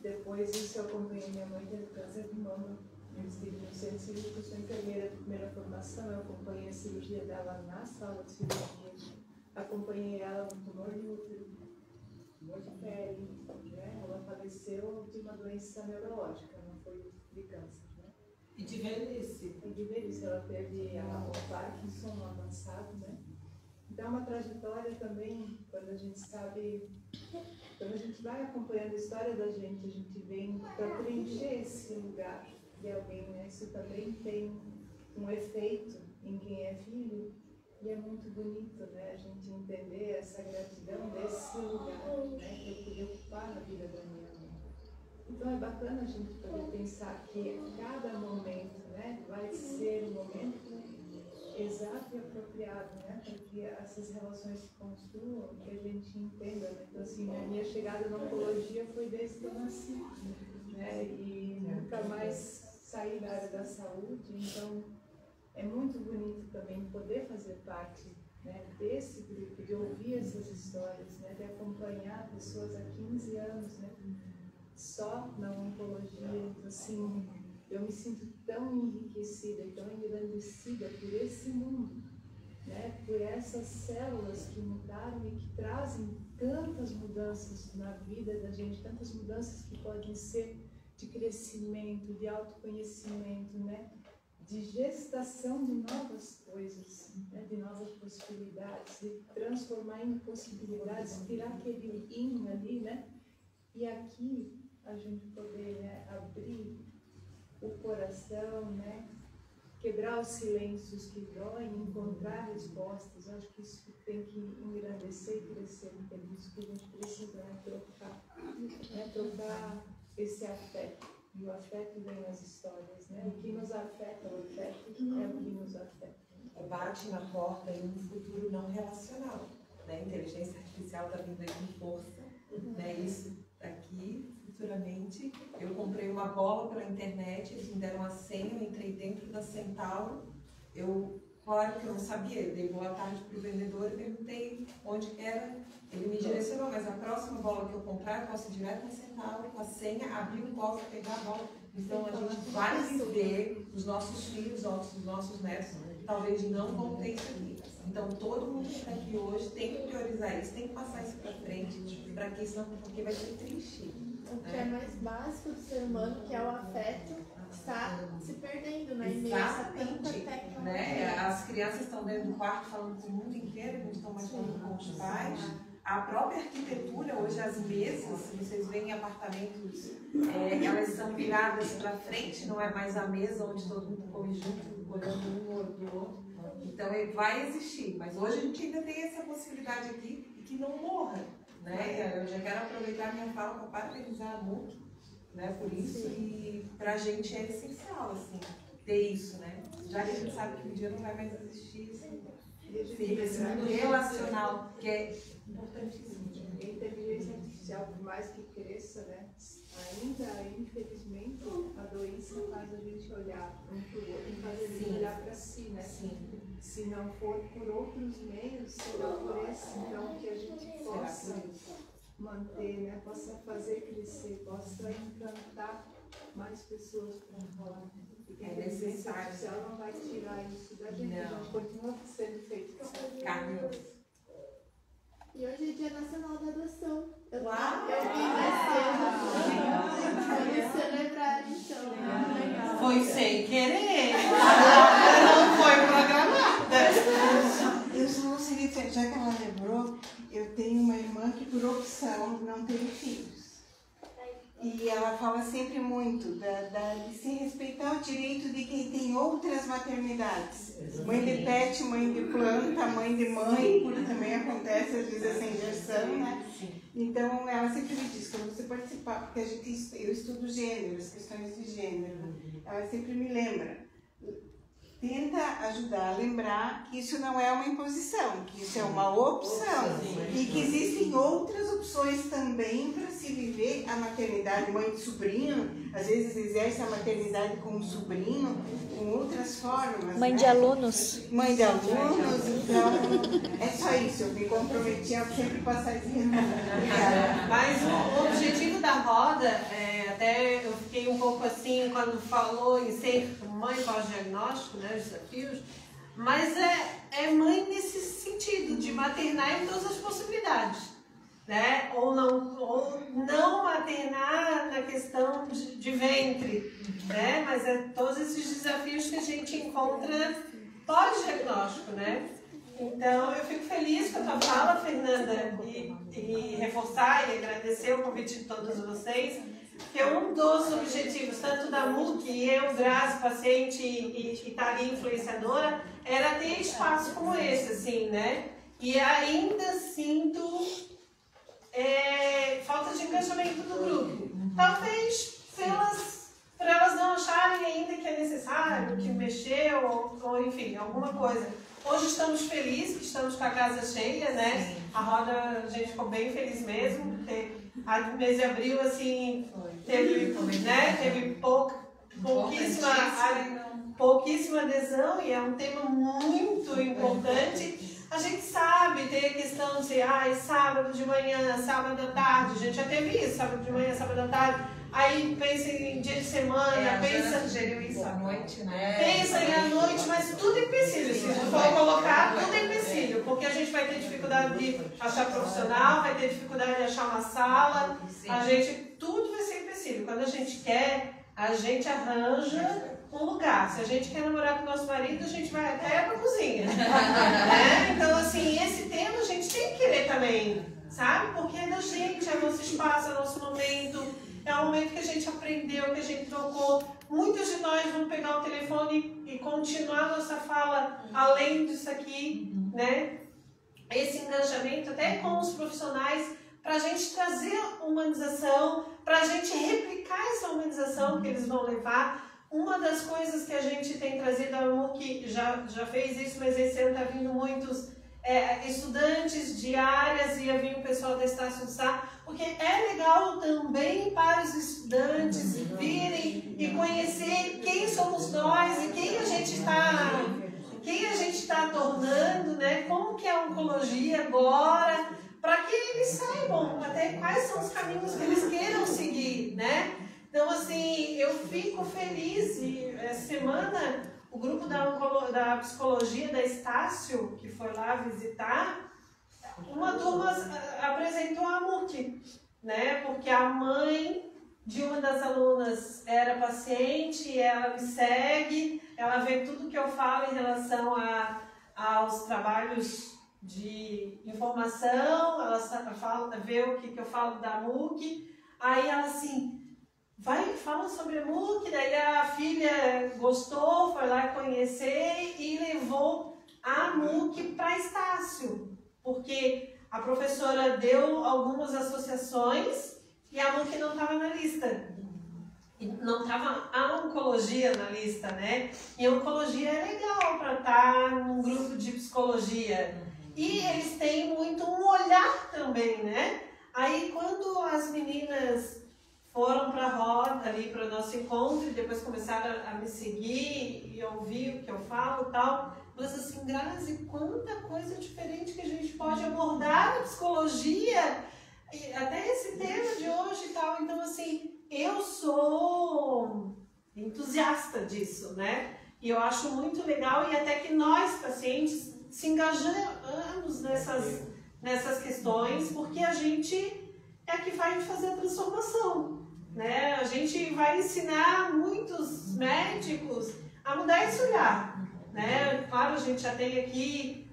Depois disso eu acompanhei minha mãe tendo câncer de mama Eu estive no centro cirúrgico, eu sou enfermeira de primeira formação, eu acompanhei a cirurgia dela na sala de cirurgia, acompanhei ela no tumor de útero, tumor de pele, né? Ela faleceu de uma doença neurológica, não foi de câncer, né? E de velhice. E de velhice, ela teve o Parkinson avançado, né? Então é uma trajetória também, quando a gente sabe, quando a gente vai acompanhando a história da gente, a gente vem para preencher esse lugar de alguém, né? Isso também tem um efeito em quem é filho, e é muito bonito, né? A gente entender essa gratidão desse lugar, né? Que eu pude ocupar na vida da minha mãe. Então é bacana a gente poder pensar que cada momento, né, vai ser um momento exato e apropriado, né? Para que essas relações se construam, que a gente entenda, né? Então assim, a minha chegada na oncologia foi desde que eu nasci, né? E nunca mais saí da área da saúde, então é muito bonito também poder fazer parte, né, desse grupo, de ouvir essas histórias, né, de acompanhar pessoas há 15 anos, né, só na oncologia. Então, assim, eu me sinto tão enriquecida e tão engrandecida por esse mundo, né, por essas células que mudaram e que trazem tantas mudanças na vida da gente, tantas mudanças que podem ser de crescimento, de autoconhecimento, né, de gestação de novas coisas, né, de novas possibilidades, de transformar em possibilidades, tirar aquele yin ali, né, e aqui a gente poder, né, abrir o coração, né, quebrar os silêncios que doem, encontrar respostas. Eu acho que isso tem que engrandecer e crescer, porque é isso que a gente precisa, né, trocar esse afeto. E o afeto vem nas histórias, né? O que nos afeta, o afeto é o que nos afeta. Bate na porta em um futuro não relacional, né? A inteligência artificial está vindo aí com força, né? Isso aqui, futuramente, eu comprei uma bola pela internet, eles me deram a senha, eu entrei dentro da Centauro, claro que eu não sabia, eu dei boa tarde para o vendedor e perguntei onde que era, ele me direcionou, mas a próxima bola que eu comprar, eu posso ir direto na Centauro, com a senha, abrir o cofre, pegar a bola. Então a gente vai viver, os nossos filhos, os nossos netos, talvez não vão ter isso aqui. Então todo mundo que está aqui hoje tem que priorizar isso, tem que passar isso para frente, para que isso não, porque vai ser triste. O que é mais básico do ser humano, que é o afeto, está se perdendo, né? Exatamente, né? As crianças estão dentro do quarto falando com o mundo inteiro, não estão mais falando com os pais. A própria arquitetura, hoje as mesas, se vocês veem em apartamentos, elas são viradas para frente, não é mais a mesa onde todo mundo come junto, olhando um olho do outro. Então ele vai existir, mas hoje a gente ainda tem essa possibilidade aqui e que não morra, né? Eu já quero aproveitar a minha fala para parabenizar a MUC, né, por isso, e para a gente é essencial, assim, ter isso, né? Já que a gente sabe que um dia não vai mais existir, assim, esse mundo relacional, que é importantíssimo. A inteligência artificial, por mais que cresça, né, ainda, infelizmente, a doença faz a gente olhar um para o outro, faz a gente olhar para si, né? Sim. Se não for por outros meios, será por esse, então, que a gente possa manter, né, possa fazer crescer, possa encantar mais pessoas para falar. Porque a inteligência artificial não vai tirar isso da gente, a gente continua sendo feito carne. E hoje é Dia Nacional da Adoção. Eu vim celebrar, então. Foi sem querer. Não foi programada. Eu só não sei, já que ela lembrou, eu tenho uma irmã que por opção não teve filhos. E ela fala sempre muito de se respeitar o direito de quem tem outras maternidades. Mãe de pet, mãe de planta, mãe de mãe, porque também acontece às vezes essa inversão, né? Então ela sempre me diz, quando você participar, porque eu estudo gênero, as questões de gênero, ela sempre me lembra. Tenta ajudar a lembrar que isso não é uma imposição, que isso é uma opção e que existem outras opções também para se viver a maternidade. Mãe de sobrinho, às vezes exerce a maternidade com um sobrinho, com outras formas. Mãe de alunos. Mãe de alunos, então é só isso, eu me comprometi a sempre passar esse recado. Mas o objetivo da roda, até eu fiquei um pouco assim quando falou em ser mãe pós-diagnóstico, né, os desafios, mas é mãe nesse sentido, de maternar em todas as possibilidades, né? Ou não maternar na questão de ventre, né? Mas é todos esses desafios que a gente encontra pós-diagnóstico, né? Então, eu fico feliz com a tua fala, Fernanda, e reforçar e agradecer o convite de todos vocês, que um dos objetivos, tanto da MUC, e eu, Grazi, paciente e Thalia, influenciadora, era ter espaço como esse, assim, né? E ainda sinto falta de engajamento do grupo. Talvez para elas não acharem ainda que é necessário, que mexeu, ou enfim, alguma coisa. Hoje estamos felizes, que estamos com a casa cheia, né? A roda, a gente ficou bem feliz mesmo, porque no mês de abril, assim, teve pouquíssima adesão, e é um tema muito importante. A gente sabe, tem a questão de sábado de manhã, sábado à tarde, a gente já teve isso, sábado de manhã, sábado à tarde. Aí pensa em dia de semana, pensa... sugeriu isso à noite, né? Pensa em à noite, mas tudo é empecilho. Se for colocar, tudo é empecilho. Porque a gente vai ter dificuldade de achar profissional, vai ter dificuldade de achar uma sala. Tudo vai ser empecilho. Quando a gente quer, a gente arranja um lugar. Se a gente quer namorar com o nosso marido, a gente vai até pra cozinha. Né? Então, assim, esse tema a gente tem que querer também, sabe? Porque é da gente, é nosso espaço, é nosso momento. É um momento que a gente aprendeu, que a gente trocou. Muitos de nós vão pegar o telefone e continuar a nossa fala além disso aqui, né? Esse engajamento até com os profissionais, para a gente trazer humanização, para a gente replicar essa humanização que eles vão levar. Uma das coisas que a gente tem trazido, a MUC já fez isso, mas esse ano está vindo muitos estudantes de áreas, ia vir o pessoal da Estácio de Sá, porque é legal também para os estudantes virem e conhecer quem somos nós e quem a gente está tornando, né? Como que é a oncologia agora, para que eles saibam até quais são os caminhos que eles queiram seguir, né? Então, assim, eu fico feliz, e essa semana o grupo da psicologia da Estácio, que foi lá visitar, uma turma apresentou a MUC, né? Porque a mãe de uma das alunas era paciente, ela me segue, ela vê tudo que eu falo em relação aos trabalhos de informação, ela vê o que eu falo da MUC, aí ela assim... fala sobre a MUC, daí a filha gostou, foi lá conhecer e levou a MUC para Estácio, porque a professora deu algumas associações e a MUC não estava na lista. Não estava a oncologia na lista, né? E a oncologia é legal para estar num grupo de psicologia. E eles têm muito um olhar também, né? Aí quando as meninas foram para a roda ali, para o nosso encontro, e depois começaram a me seguir e ouvir o que eu falo e tal. Mas assim, Grazi, quanta coisa diferente que a gente pode abordar na psicologia, até esse tema de hoje e tal. Então, assim, eu sou entusiasta disso, né? E eu acho muito legal, e até que nós, pacientes, se engajamos nessas questões, porque a gente é que vai fazer a transformação, né? A gente vai ensinar muitos médicos a mudar esse olhar, né? Claro, a gente já tem aqui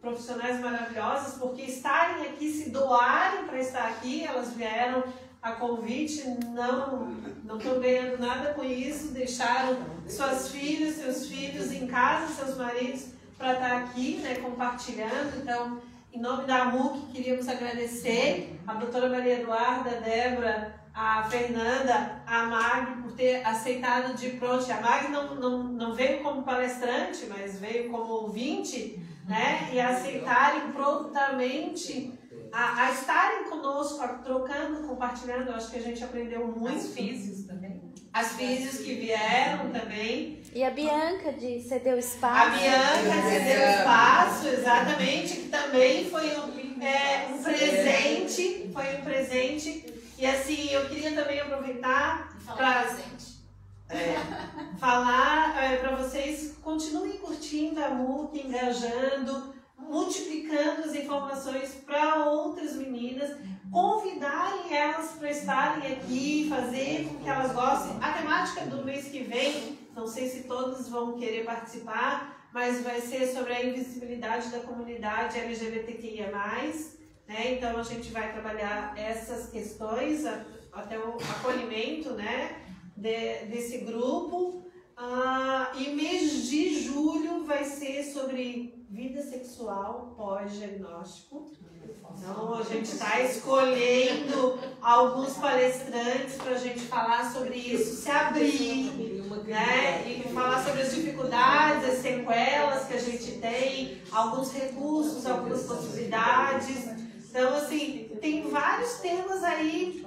profissionais maravilhosas, porque estarem aqui, se doarem para estar aqui, elas vieram a convite, não estão ganhando nada com isso, deixaram suas filhas, seus filhos em casa, seus maridos, para estar aqui, né, compartilhando. Então, em nome da MUC, queríamos agradecer a doutora Maria Eduarda, a Débora, a Fernanda, a Mag, por ter aceitado de pronto. A Mag não veio como palestrante, mas veio como ouvinte, né? E aceitarem prontamente a estarem conosco, trocando, compartilhando. Eu acho que a gente aprendeu muito. As físicos também. As físicos que vieram também. E a Bianca de Cedeu Espaço. A Bianca de Cedeu Espaço, exatamente, que também foi um presente, E assim, eu queria também aproveitar para falar para vocês, continuem curtindo a MUC, engajando, multiplicando as informações para outras meninas, convidarem elas para estarem aqui, fazer com que elas gostem. A temática do mês que vem, não sei se todos vão querer participar, mas vai ser sobre a invisibilidade da comunidade LGBTQIA+, né? Então a gente vai trabalhar essas questões, até o acolhimento, né, desse grupo. E mês de julho vai ser sobre vida sexual pós-diagnóstico. Então a gente está escolhendo alguns palestrantes para a gente falar sobre isso, se abrir, né? E falar sobre as dificuldades, as sequelas que a gente tem, alguns recursos, algumas possibilidades. Então, assim, tem vários temas aí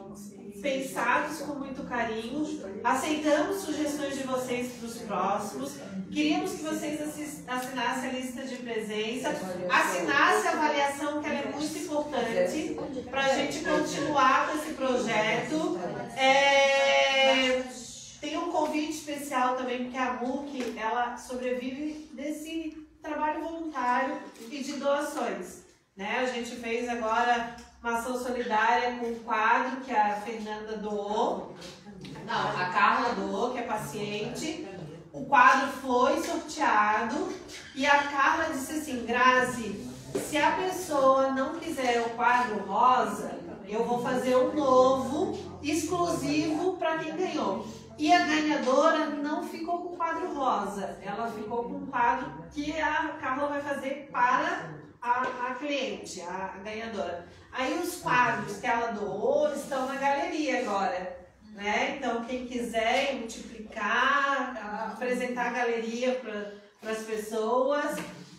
pensados com muito carinho. Aceitamos sugestões de vocês para os próximos. Queríamos que vocês assinassem a lista de presença, assinassem a avaliação, que ela é muito importante para a gente continuar com esse projeto. Tem um convite especial também, porque a MUC, ela sobrevive desse trabalho voluntário e de doações, né? A gente fez agora uma ação solidária com um quadro que a Fernanda doou, não, a Carla doou, que é paciente. O quadro foi sorteado e a Carla disse assim: Grazi, se a pessoa não quiser o quadro rosa, eu vou fazer um novo, exclusivo para quem ganhou. E a ganhadora não ficou com o quadro rosa, ela ficou com um quadro que a Carla vai fazer para a cliente, a ganhadora. Aí os quadros que ela doou estão na galeria agora, né? Então quem quiser multiplicar, apresentar a galeria para as pessoas.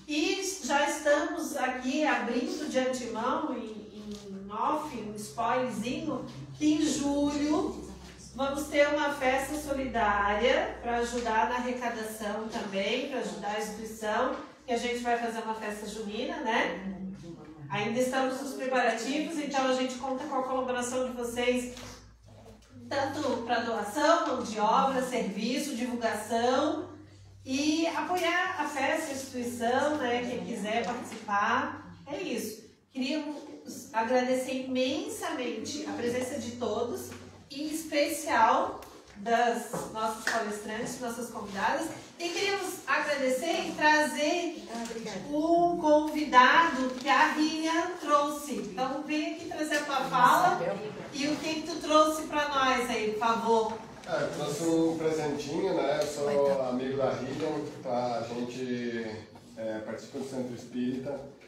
E já estamos aqui abrindo de antemão, em off, um spoilerzinho, que em julho vamos ter uma festa solidária para ajudar na arrecadação também, para ajudar a instituição, que a gente vai fazer uma festa junina, né? Ainda estamos nos preparativos, então a gente conta com a colaboração de vocês, tanto para doação, mão de obra, serviço, divulgação, e apoiar a festa, a instituição, né? Quem quiser participar, é isso. Queríamos agradecer imensamente a presença de todos, em especial das nossas palestrantes, nossas convidadas, e queríamos agradecer e trazer o convidado que a Rinha trouxe. Então vem aqui trazer a tua fala e o que tu trouxe para nós aí, por favor. Eu trouxe um presentinho, né? Eu sou amigo da Rinha, tá? A gente participa do Centro Espírita.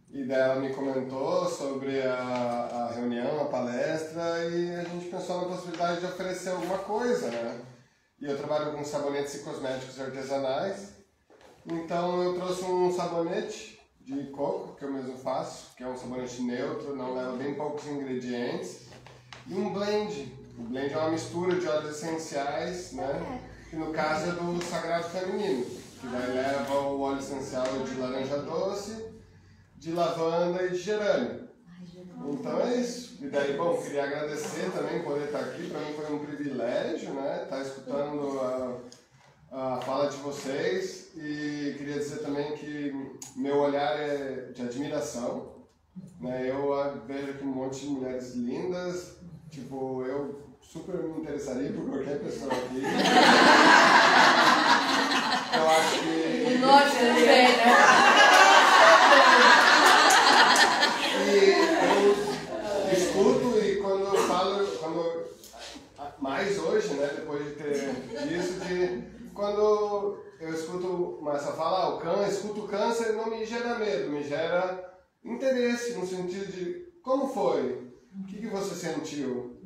E daí ela me comentou sobre a reunião, a palestra, e a gente pensou na possibilidade de oferecer alguma coisa, né? E eu trabalho com sabonetes e cosméticos artesanais, então eu trouxe um sabonete de coco, que eu mesmo faço, que é um sabonete neutro, não leva bem poucos ingredientes, e um blend. O blend é uma mistura de óleos essenciais, né? Que no caso é do Sagrado Feminino, que daí leva o óleo essencial de laranja doce, de lavanda e de gerânio. Então é isso. E daí, bom, queria agradecer também poder estar aqui. Para mim foi um privilégio, né? Estar escutando a fala de vocês. E queria dizer também que meu olhar é de admiração, né? Eu vejo aqui um monte de mulheres lindas. Tipo, eu super me interessaria por qualquer pessoa aqui. Eu acho que... O norte também, né? E eu escuto, e quando eu falo, mais hoje, né, depois de ter isso, quando eu escuto essa fala, escuto o câncer, não me gera medo, me gera interesse, no sentido de como foi, o que você sentiu,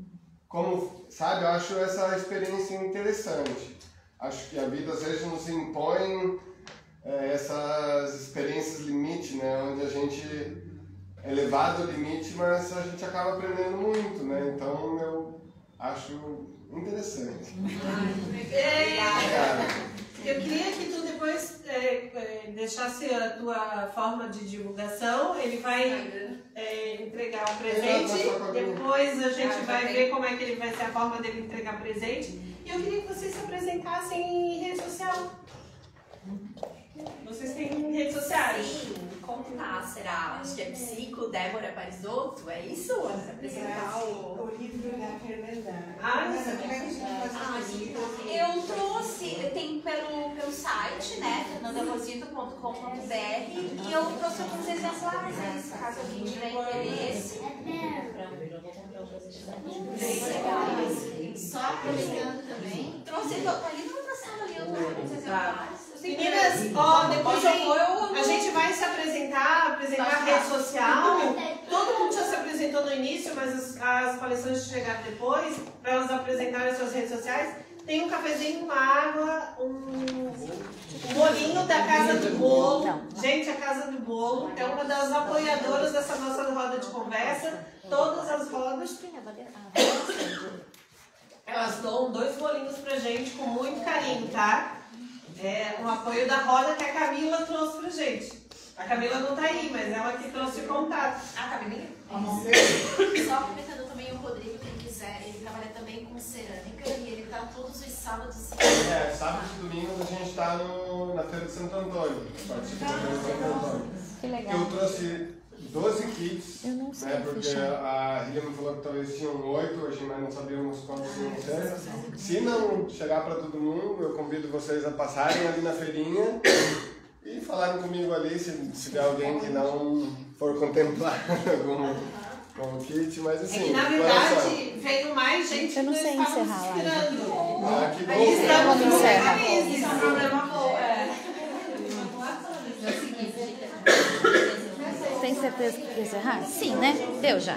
como, sabe, eu acho essa experiência interessante. Acho que a vida às vezes nos impõe essas experiências limite, né, onde a gente é levado ao limite, mas a gente acaba aprendendo muito, né? Então eu acho interessante. Eu queria que tu depois deixasse a tua forma de divulgação, ele vai entregar o presente, depois a gente vai ver como é que ele vai ser a forma dele entregar presente. E eu queria que vocês se apresentassem em rede social. Vocês têm redes sociais? Sim, como tá? Será? Acho que é Psico, Débora Parisotto, é isso? Apresentar o livro da Fernanda. Eu trouxe, tem pelo site, né, fernandarosito.com.br, e eu trouxe alguns exemplares, né, caso alguém tiver interesse. Só aproveitando também. Trouxe, tá ali no outra sala ali, alguns exemplares. Meninas, ó, depois a gente vai se apresentar a rede social. Todo mundo já se apresentou no início, mas as coleções chegaram depois, para elas apresentarem suas redes sociais. Tem um cafezinho, uma água, um bolinho da Casa do Bolo. Gente, a Casa do Bolo é uma das apoiadoras dessa nossa roda de conversa. Todas as rodas, elas dão 2 bolinhos pra gente com muito carinho, tá? É um apoio da roda que a Camila trouxe pra gente. A Camila não tá aí, mas ela que trouxe o contato. A Camilinha? Só comentando também o Rodrigo, quem quiser, ele trabalha também com cerâmica e ele tá todos os sábados. Sábado e domingo a gente tá na Feira de Santo Antônio. Participa da Feira de Santo Antônio. Que legal. Eu trouxe 12 kits, né, porque a Ria me falou que talvez tinham 8 hoje, mas não sabíamos quantos iam ser. Se não chegar para todo mundo, eu convido vocês a passarem ali na feirinha e falarem comigo ali, se tiver alguém que não for contemplar com o kit, mas assim... É que na verdade veio mais gente eu não sei encerrar lá. Que bom. Aí estamos no encerra. isso é um problema bom. Tem certeza que quer encerrar? Sim, né? Deu já.